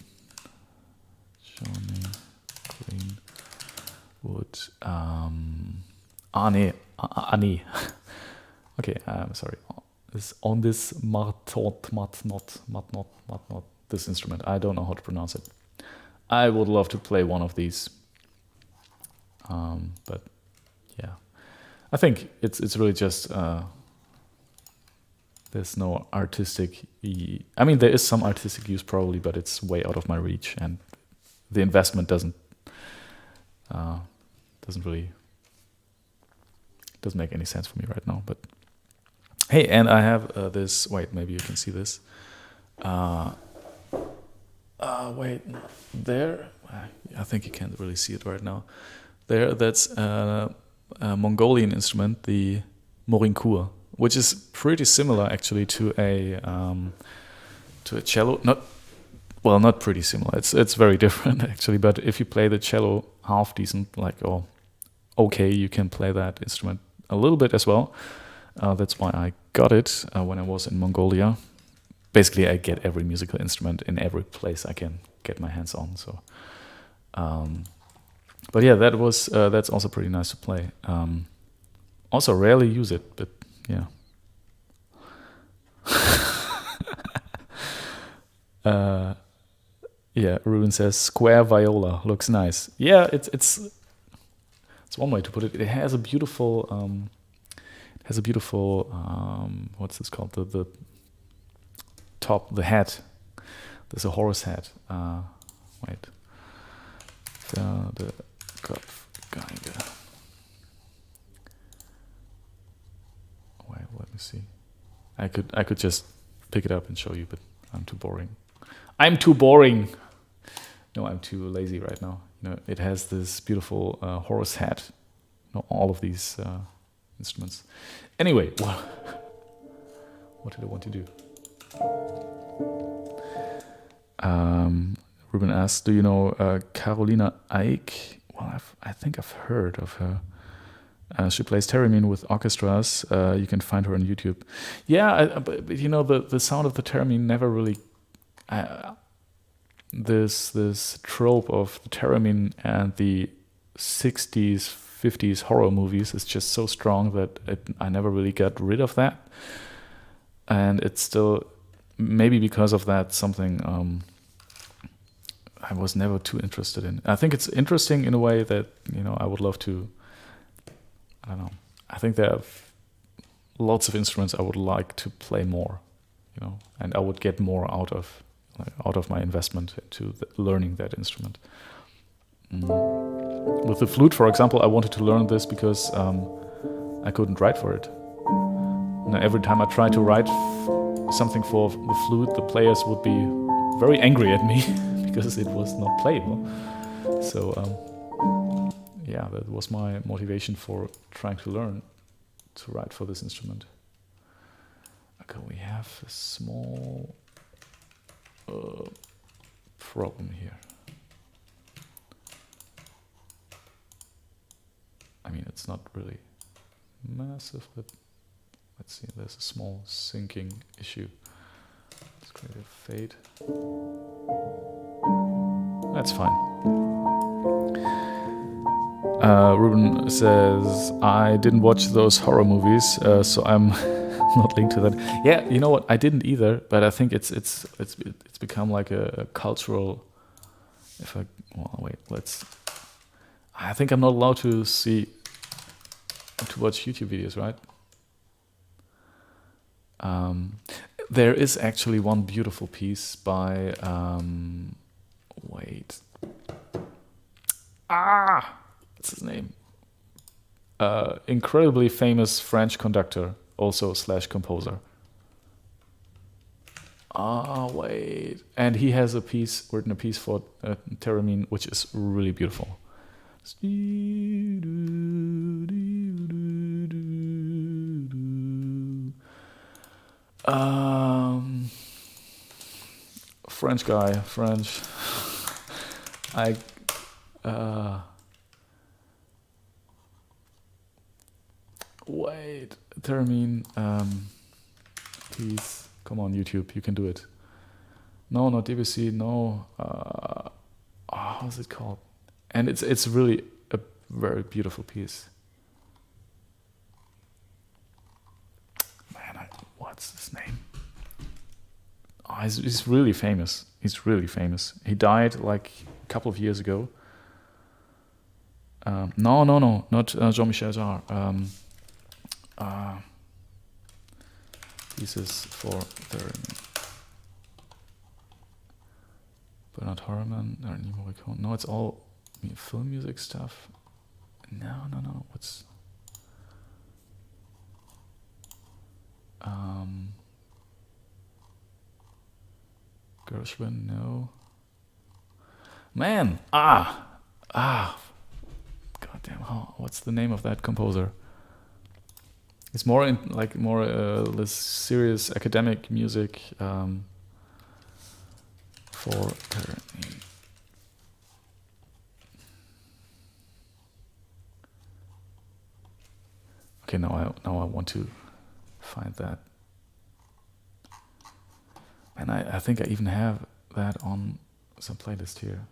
Johnny Greenwood. Nee. Okay, sorry. Is on this not. this instrument. I don't know how to pronounce it. I would love to play one of these. But yeah, I think it's really just there's no artistic. I mean, there is some artistic use probably, but it's way out of my reach, and the investment doesn't make any sense for me right now. But hey, and I have this. Wait, maybe you can see this. Wait, there. I think you can't really see it right now. There, that's a Mongolian instrument, the morinkur, which is pretty similar actually to a cello. Not pretty similar. It's very different actually. But if you play the cello half decent, okay, you can play that instrument a little bit as well. That's why I got it when I was in Mongolia. Basically, I get every musical instrument in every place I can get my hands on. So, but yeah, that's also pretty nice to play. Also, rarely use it, but yeah. Yeah, Ruben says square viola looks nice. Yeah, it's one way to put it. It has a beautiful what's this called? The top, the head. There's a horse head. Wait. The Kopfgeige. Wait, let me see. I could just pick it up and show you, but I'm too boring. No, I'm too lazy right now. It has this beautiful horse head. All of these instruments. Anyway, what did I want to do? Ruben asks, do you know Carolina Eick? Well, I think I've heard of her. She plays theremin with orchestras. You can find her on YouTube. Yeah, but the sound of the theremin never really. This trope of the theremin and the 60s, 50s horror movies is just so strong that I never really got rid of that. And it's still, maybe because of that, something I was never too interested in. I think it's interesting in a way that, I would love to, I don't know. I think there are lots of instruments I would like to play more, and I would get more out of my investment into learning that instrument. With the flute, for example, I wanted to learn this because I couldn't write for it. Every time I tried to write something for the flute, the players would be very angry at me because it was not playable. So yeah, that was my motivation for trying to learn to write for this instrument. Okay, we have a small problem here. I mean, it's not really massive, but let's see, there's a small syncing issue. Let's create a fade. That's fine. Ruben says, I didn't watch those horror movies, so I'm not linked to that. Yeah, you know what? I didn't either, but I think it's become like a cultural. I think I'm not allowed to watch YouTube videos, right? There is actually one beautiful piece by what's his name? Incredibly famous French conductor, also / composer. And he has written a piece for theremin, which is really beautiful. French guy, French. Theremin, please, come on YouTube, you can do it. No, not Debussy, no. How's it called? And it's really a very beautiful piece. Man, what's his name? he's really famous. He's really famous. He died like a couple of years ago. No, not Jean-Michel Jarre. Pieces for theremin. Bernard Horriman, Ennio Morricone. No, it's all film music stuff. No. What's Gershwin? No. Man, goddamn! What's the name of that composer? It's more in less serious academic music for theremin. Okay, now I want to find that. And I think I even have that on some playlist here.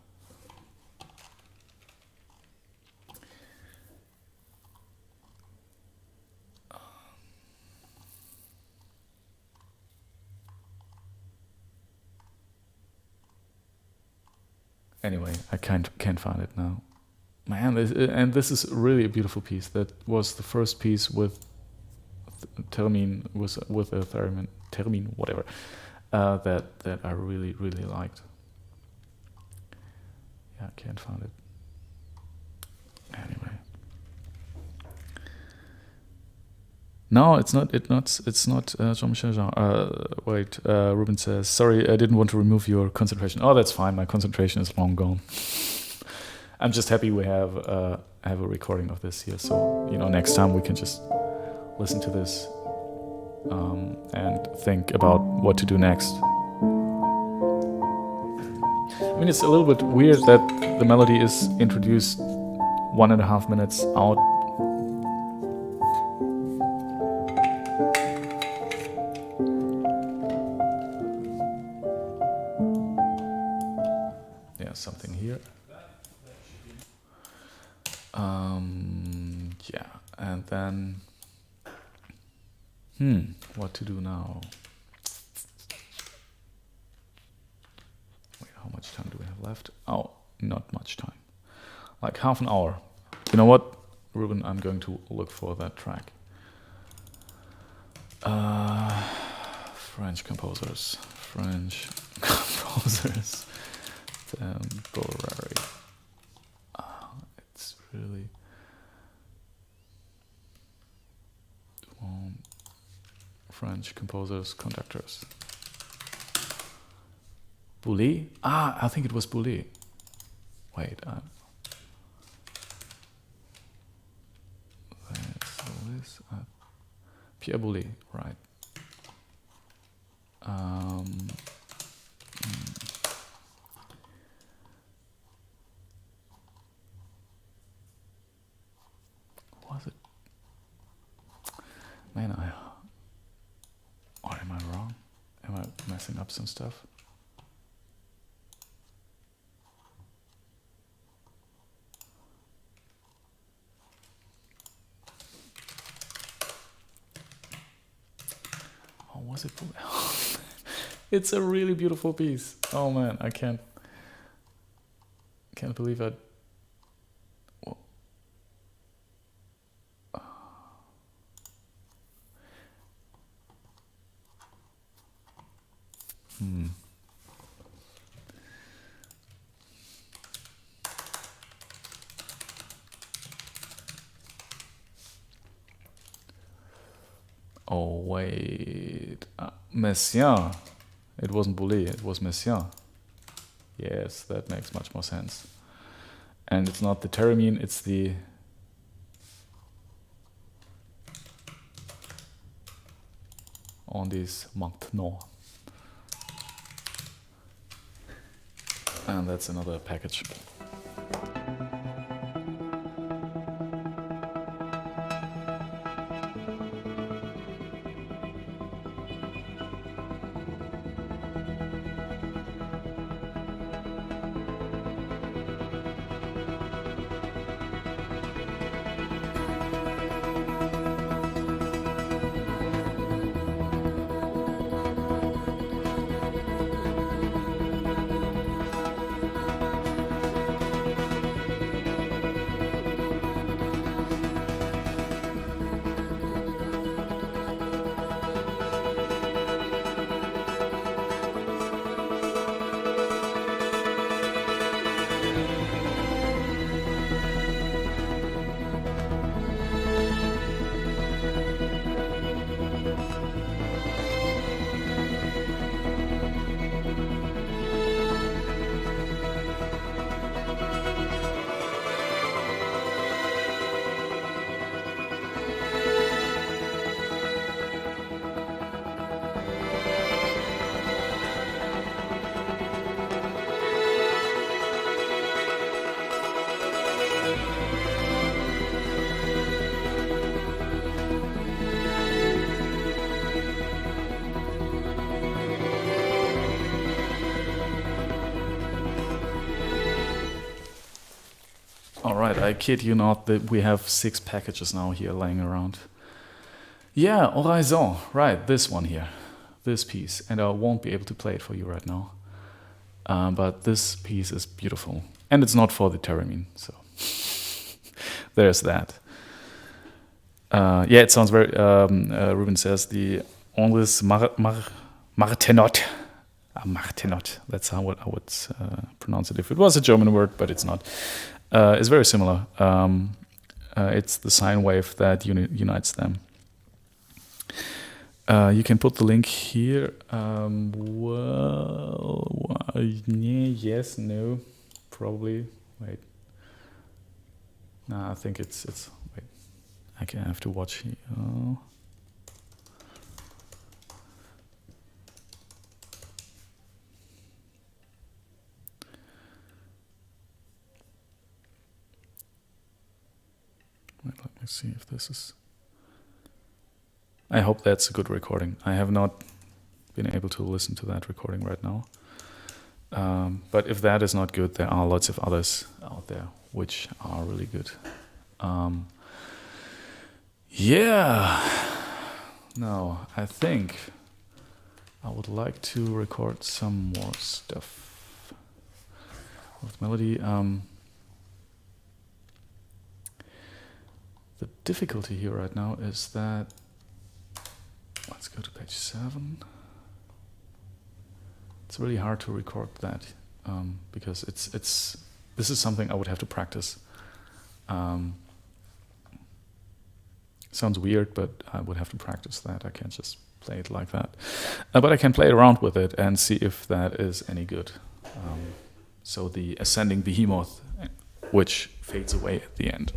Anyway, I can't find it now. Man, this is really a beautiful piece. That was the first piece with theremin, with a theremin, whatever. That I really liked. Yeah, I can't find it. Anyway, no, it's not Jean-Michel Jarre. Wait, Ruben says, sorry, I didn't want to remove your concentration. Oh, that's fine. My concentration is long gone. I'm just happy we have a recording of this here. So next time we can just listen to this and think about what to do next. I mean, it's a little bit weird that the melody is introduced 1.5 minutes out. Yeah, something here. Yeah, and then what to do now? Wait, how much time do we have left? Oh, not much time. Like half an hour. You know what, Ruben? I'm going to look for that track. French composers. Temporary. It's really French composers, conductors. Boulez? I think it was Boulez. Wait, Pierre Boulez, right. Was it? Man, or am I wrong? Am I messing up some stuff? Oh, was it? It's a really beautiful piece. Oh man, I can't believe it. Oh wait, Messiaen. It wasn't Boulez, it was Messiaen. Yes, that makes much more sense. And it's not the theremin, it's the on this maintenant. And that's another package. All right, I kid you not that we have 6 packages now here laying around. Yeah, Horizon, right, this one here, this piece. And I won't be able to play it for you right now. But this piece is beautiful. And it's not for the theremin, so there's that. Yeah, it sounds very, Ruben says, the Anglis Martenot. Martenot, that's how I would pronounce it if it was a German word, but it's not. It's very similar. It's the sine wave that unites them. You can put the link here. Yes, no, probably. Wait. No, I think it's. Wait, I have to watch here. Wait, let me see if this is. I hope that's a good recording. I have not been able to listen to that recording right now. But if that is not good, there are lots of others out there which are really good. Yeah. Now, I think I would like to record some more stuff with melody. The difficulty here right now is that, let's go to page 7. It's really hard to record that because this is something I would have to practice. Sounds weird, but I would have to practice that. I can't just play it like that. But I can play around with it and see if that is any good. So the ascending behemoth, which fades away at the end.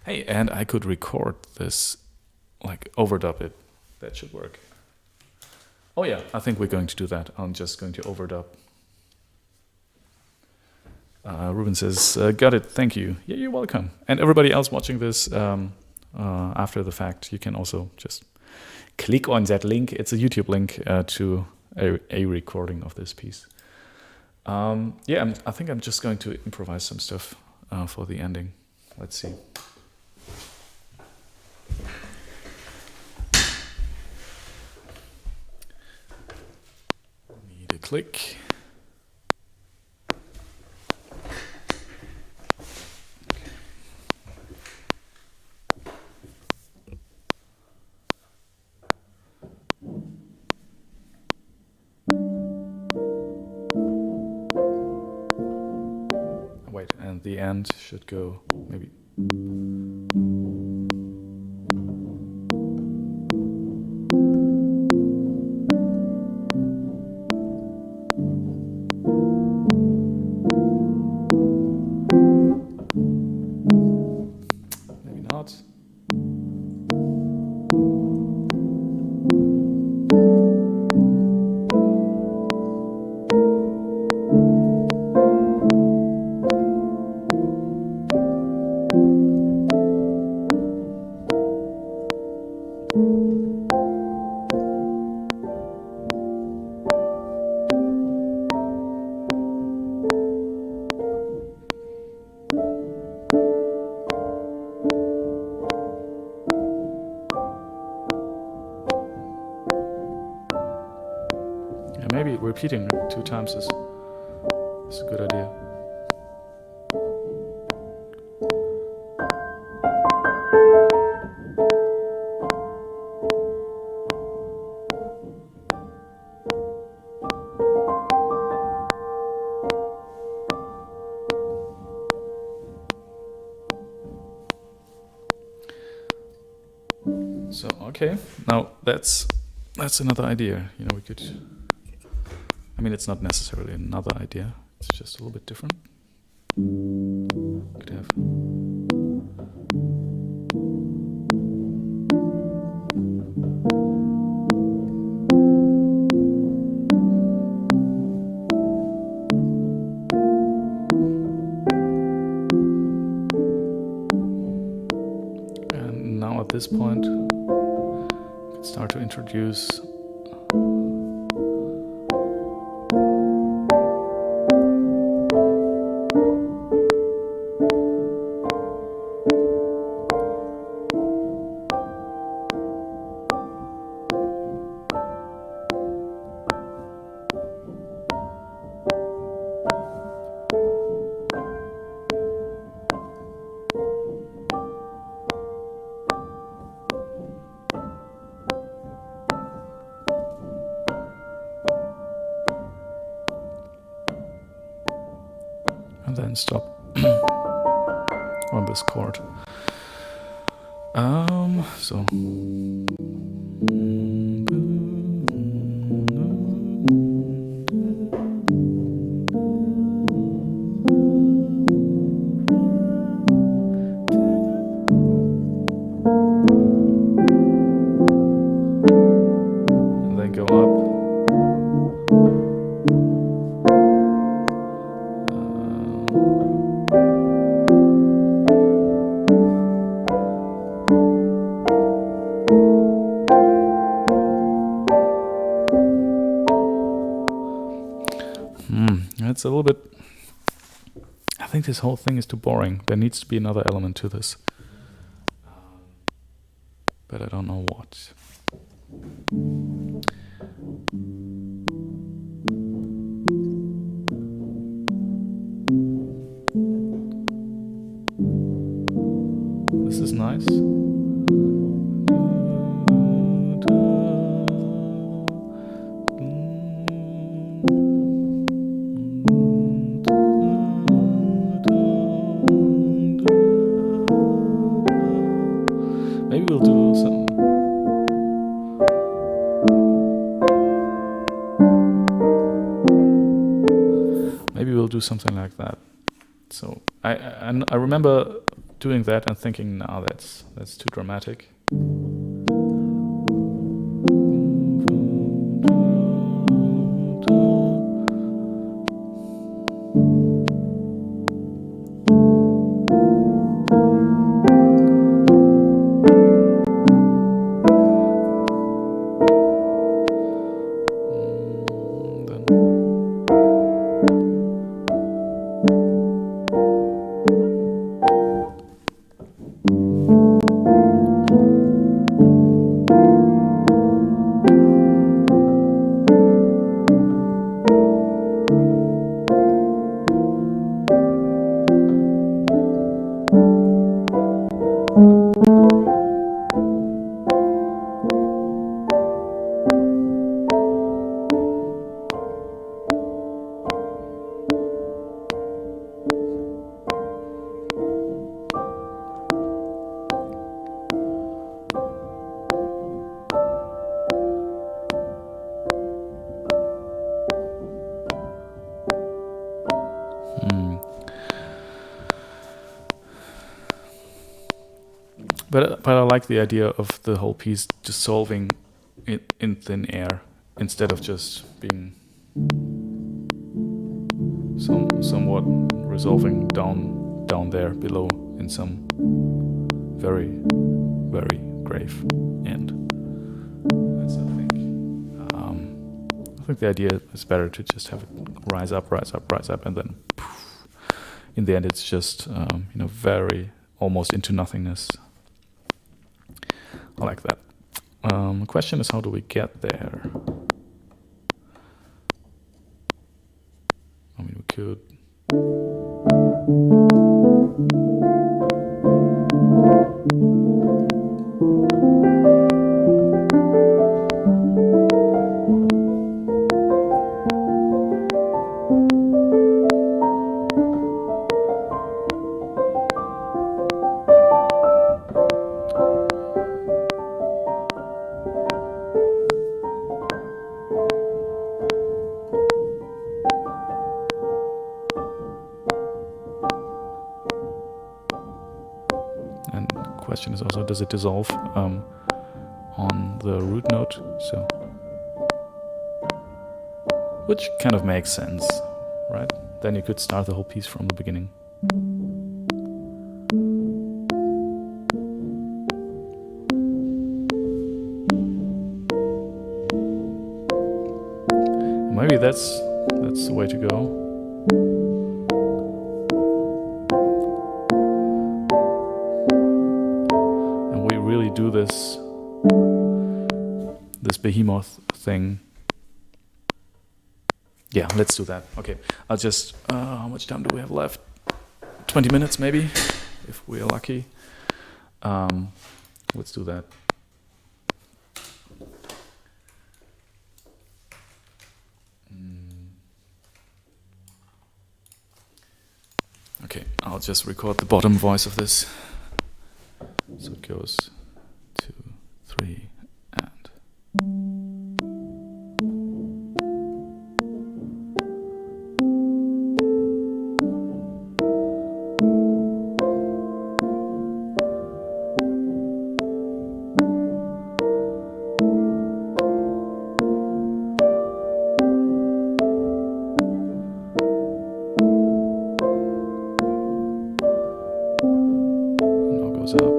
Hey, and I could record this, like overdub it. That should work. Oh yeah, I think we're going to do that. I'm just going to overdub. Ruben says, got it, thank you. Yeah, you're welcome. And everybody else watching this after the fact, you can also just click on that link. It's a YouTube link to a recording of this piece. Yeah, I think I'm just going to improvise some stuff for the ending. Let's see. Need a click. Wait, and the end should go maybe. Maybe not. Yeah, maybe repeating 2 times is a good idea. So okay, now that's another idea. You know, we could. I mean, it's not necessarily another idea. It's just a little bit different. Could have. And now at this point, we can start to introduce. and then stop on this chord. So. And then go up. It's a little bit... I think this whole thing is too boring. There needs to be another element to this. But I don't know what. This is nice. Maybe we'll do some... Maybe we'll do something like that. So I remember doing that and thinking, nah, that's too dramatic. But I like the idea of the whole piece dissolving in thin air instead of just being somewhat resolving down there below in some very, very grave end. That's, I think the idea is better to just have it rise up, and then poof, in the end it's just very almost into nothingness. I like that. The question is, how do we get there? I mean, we could... And the question is also, does it dissolve on the root note? So, which kind of makes sense, right? Then you could start the whole piece from the beginning. Maybe that's the way to go. Do this behemoth thing. Yeah, let's do that. Okay, I'll just how much time do we have left? 20 minutes maybe, if we're lucky. Let's do that. Okay, I'll just record the bottom voice of this. So it goes 2, 3, and. Now goes up.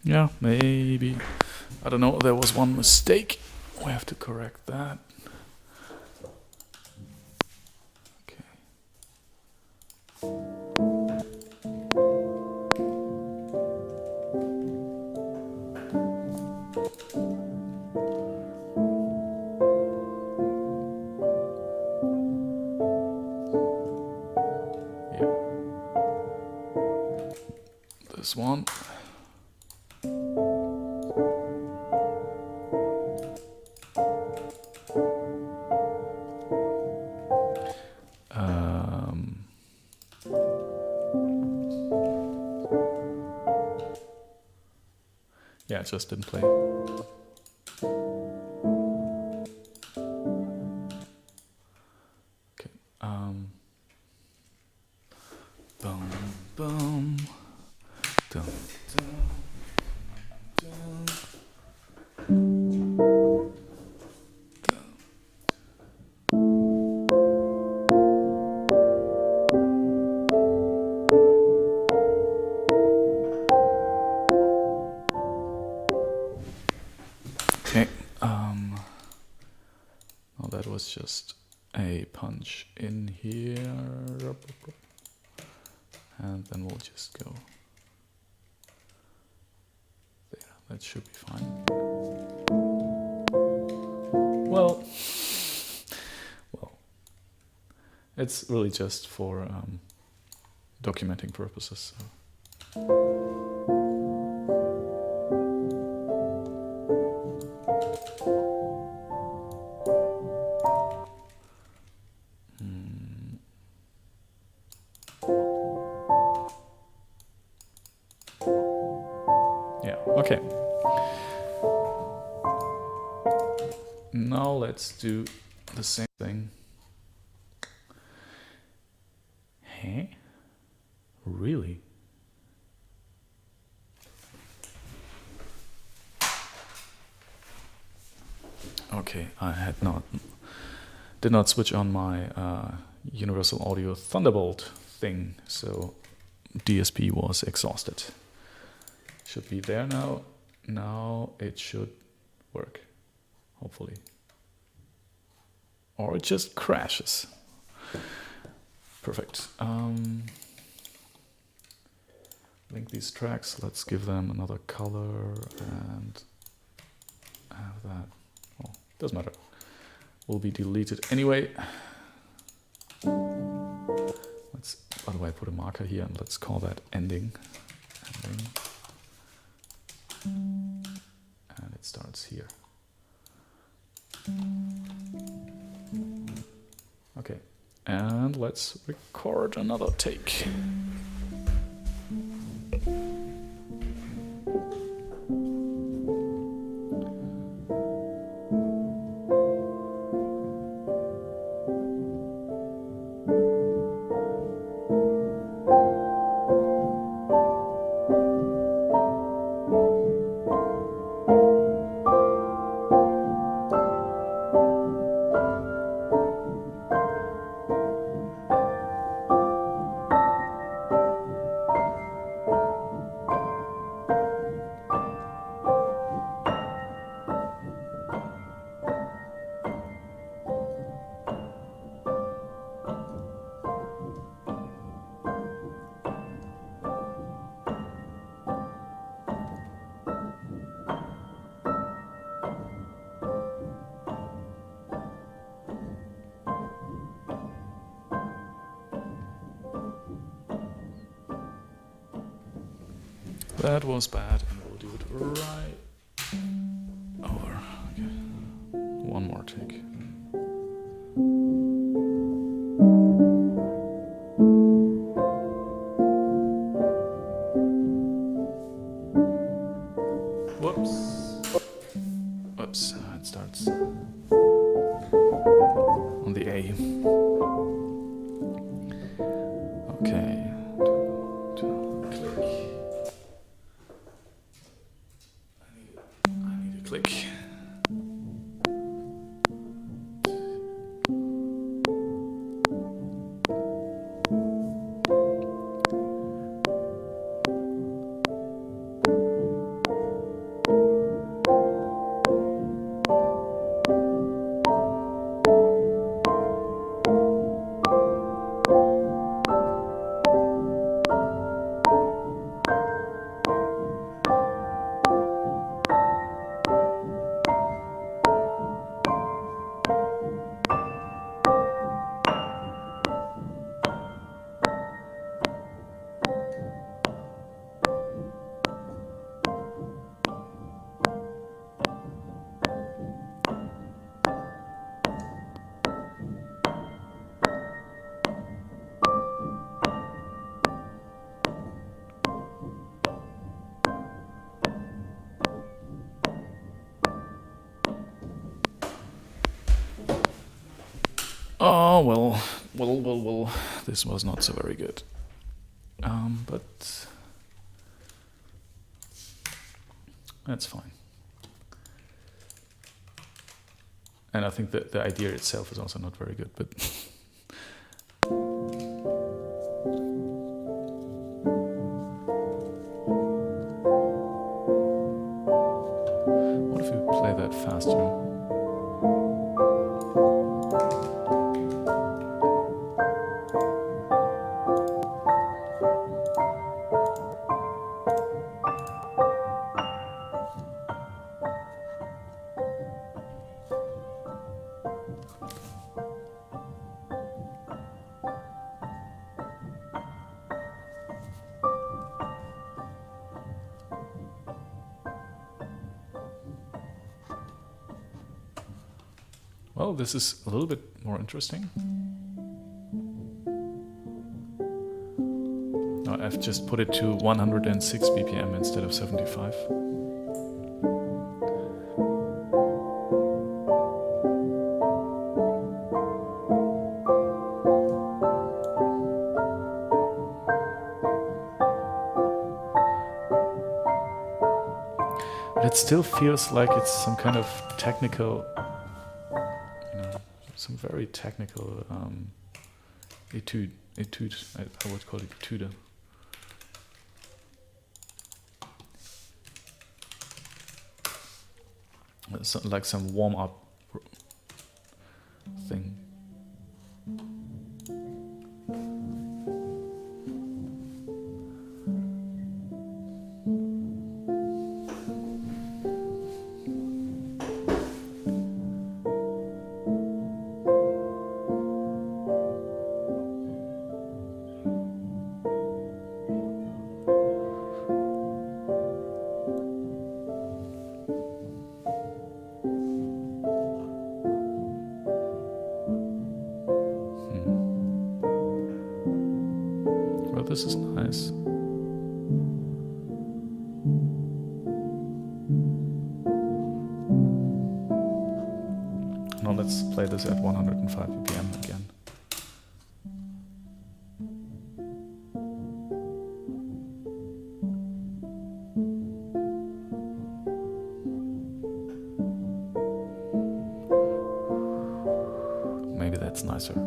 Yeah, maybe. I don't know, there was one mistake. We have to correct that. Okay. Yeah. This one. Yeah, it just didn't play. Okay. Boom, boom, dum, dum, dum, Okay. Well, that was just a punch in here. And then we'll just go there. That should be fine. Well, it's really just for documenting purposes. So. Yeah, okay. Now let's do the same thing. Hey? Really? Okay, I did not switch on my Universal Audio Thunderbolt thing, so DSP was exhausted. Should be there now. Now it should work, hopefully. Or it just crashes. Perfect. Link these tracks. Let's give them another color and have that. Well, doesn't matter. Will be deleted anyway. Let's. By the way, put a marker here and let's call that ending. Ending. And it starts here. Okay, and let's record another take. That was bad, and we'll do it right over. Okay. One more take. Whoops. Whoops. It starts on the A. Okay. Click. I need a click. Oh, well, this was not so very good. But that's fine. And I think that the idea itself is also not very good, but what if we play that faster? Well, this is a little bit more interesting. Now I've just put it to 106 BPM instead of 75. But it still feels like it's some kind of technical, some very technical etude. I would call it etude. It's like some warm-up thing. This is nice. Now let's play this at 105 BPM again. Maybe that's nicer.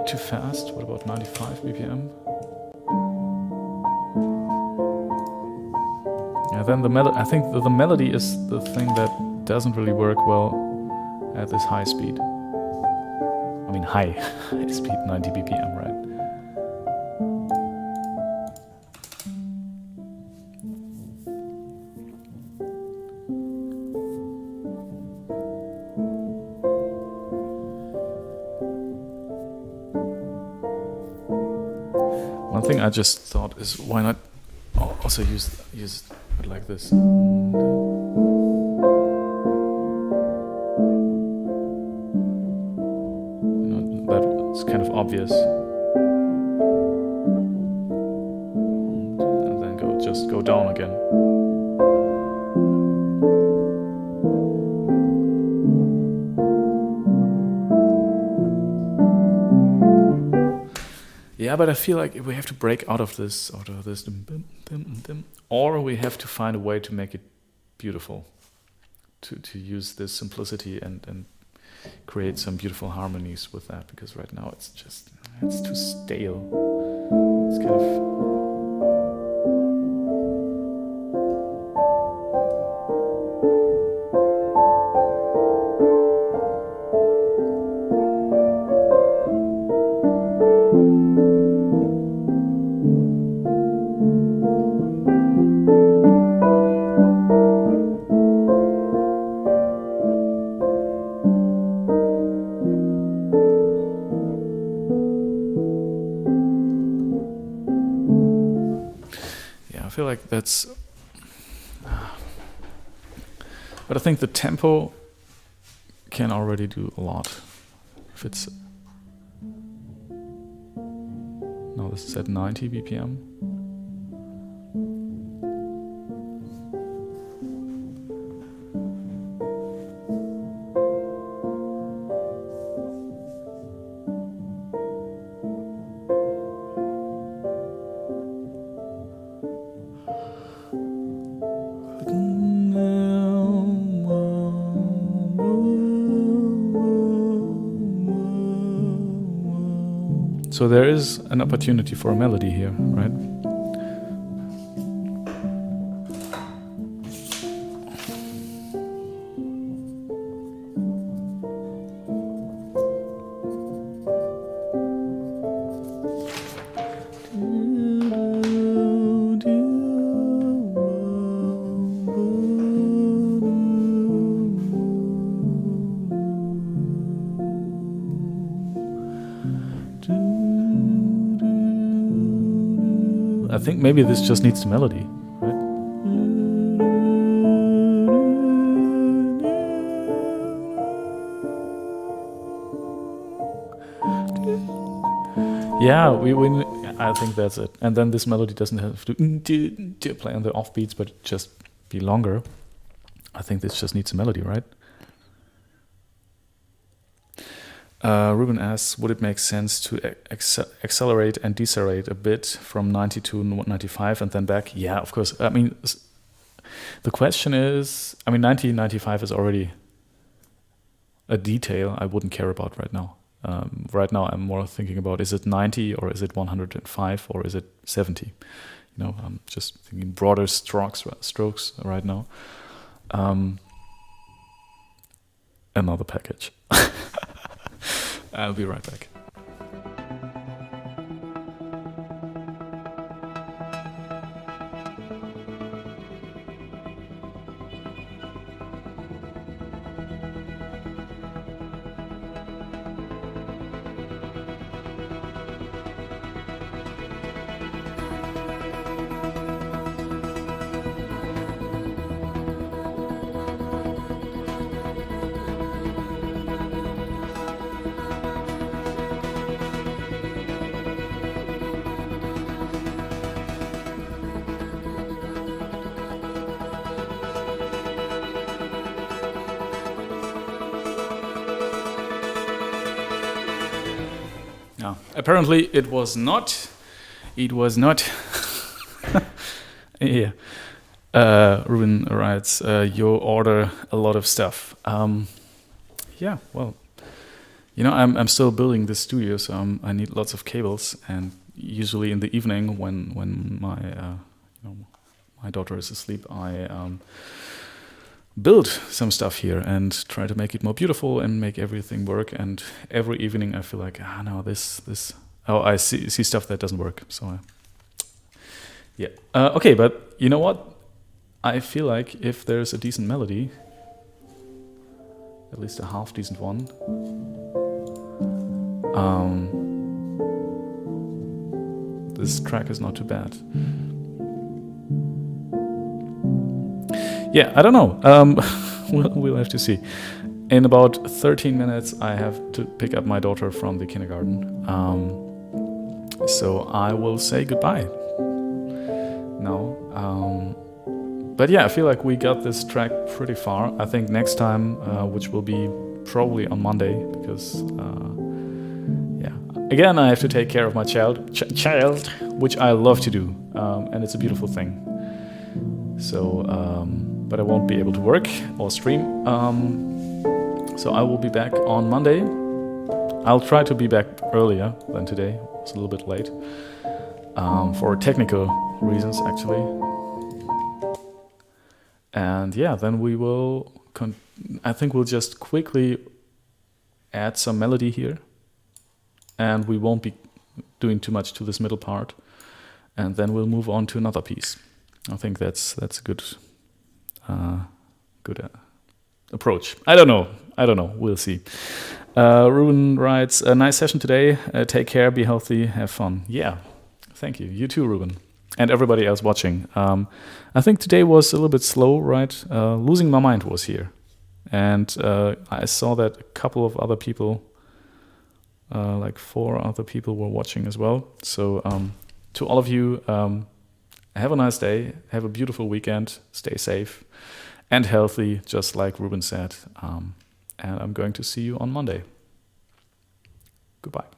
too fast. What about 95 BPM? Yeah, then I think the melody is the thing that doesn't really work well at this high speed. I mean high speed, 90 BPM, right? One thing I just thought is why not also use it like this. That's kind of obvious. And then just go down again. Yeah, but I feel like we have to break out of this, or we have to find a way to make it beautiful, to use this simplicity and create some beautiful harmonies with that, because right now it's too stale. It's kind of... I feel like that's... But I think the tempo can already do a lot. If it's... No, this is at 90 BPM. So there is an opportunity for a melody here, right? I think maybe this just needs the melody, right? Yeah, I think that's it. And then this melody doesn't have to play on the offbeats, but just be longer. I think this just needs a melody, right? Ruben asks, would it make sense to accelerate and decelerate a bit from 90 to 95 and then back? Yeah, of course. I mean, the question is, 90, 95 is already a detail I wouldn't care about right now. Right now, I'm more thinking about, is it 90 or is it 105 or is it 70? I'm just thinking broader strokes right now. Another package. I'll be right back. Apparently it was not. Yeah. Ruben writes, you order a lot of stuff. Yeah, well, You know, I'm still building this studio, so I need lots of cables, and usually in the evening when my my daughter is asleep, I build some stuff here and try to make it more beautiful and make everything work. And every evening I feel like, no, this I see stuff that doesn't work. So yeah, okay, but you know what? I feel like if there's a decent melody, at least a half decent one, this track is not too bad. Yeah, I don't know. We'll have to see. In about 13 minutes, I have to pick up my daughter from the kindergarten. So I will say goodbye now. But yeah, I feel like we got this track pretty far. I think next time, which will be probably on Monday, because again, I have to take care of my child, which I love to do, and it's a beautiful thing. So, but I won't be able to work or stream. So I will be back on Monday. I'll try to be back earlier than today. It's a little bit late for technical reasons, actually. And yeah, then we will. I think we'll just quickly add some melody here, and we won't be doing too much to this middle part. And then we'll move on to another piece. I think that's a good approach. I don't know. We'll see. Ruben writes, a nice session today. Take care, be healthy, have fun. Yeah, thank you. You too, Ruben. And everybody else watching. I think today was a little bit slow, right? Losing My Mind was here. And I saw that a couple of other people, like 4 other people were watching as well. So to all of you, have a nice day. Have a beautiful weekend. Stay safe and healthy, just like Ruben said. And I'm going to see you on Monday. Goodbye.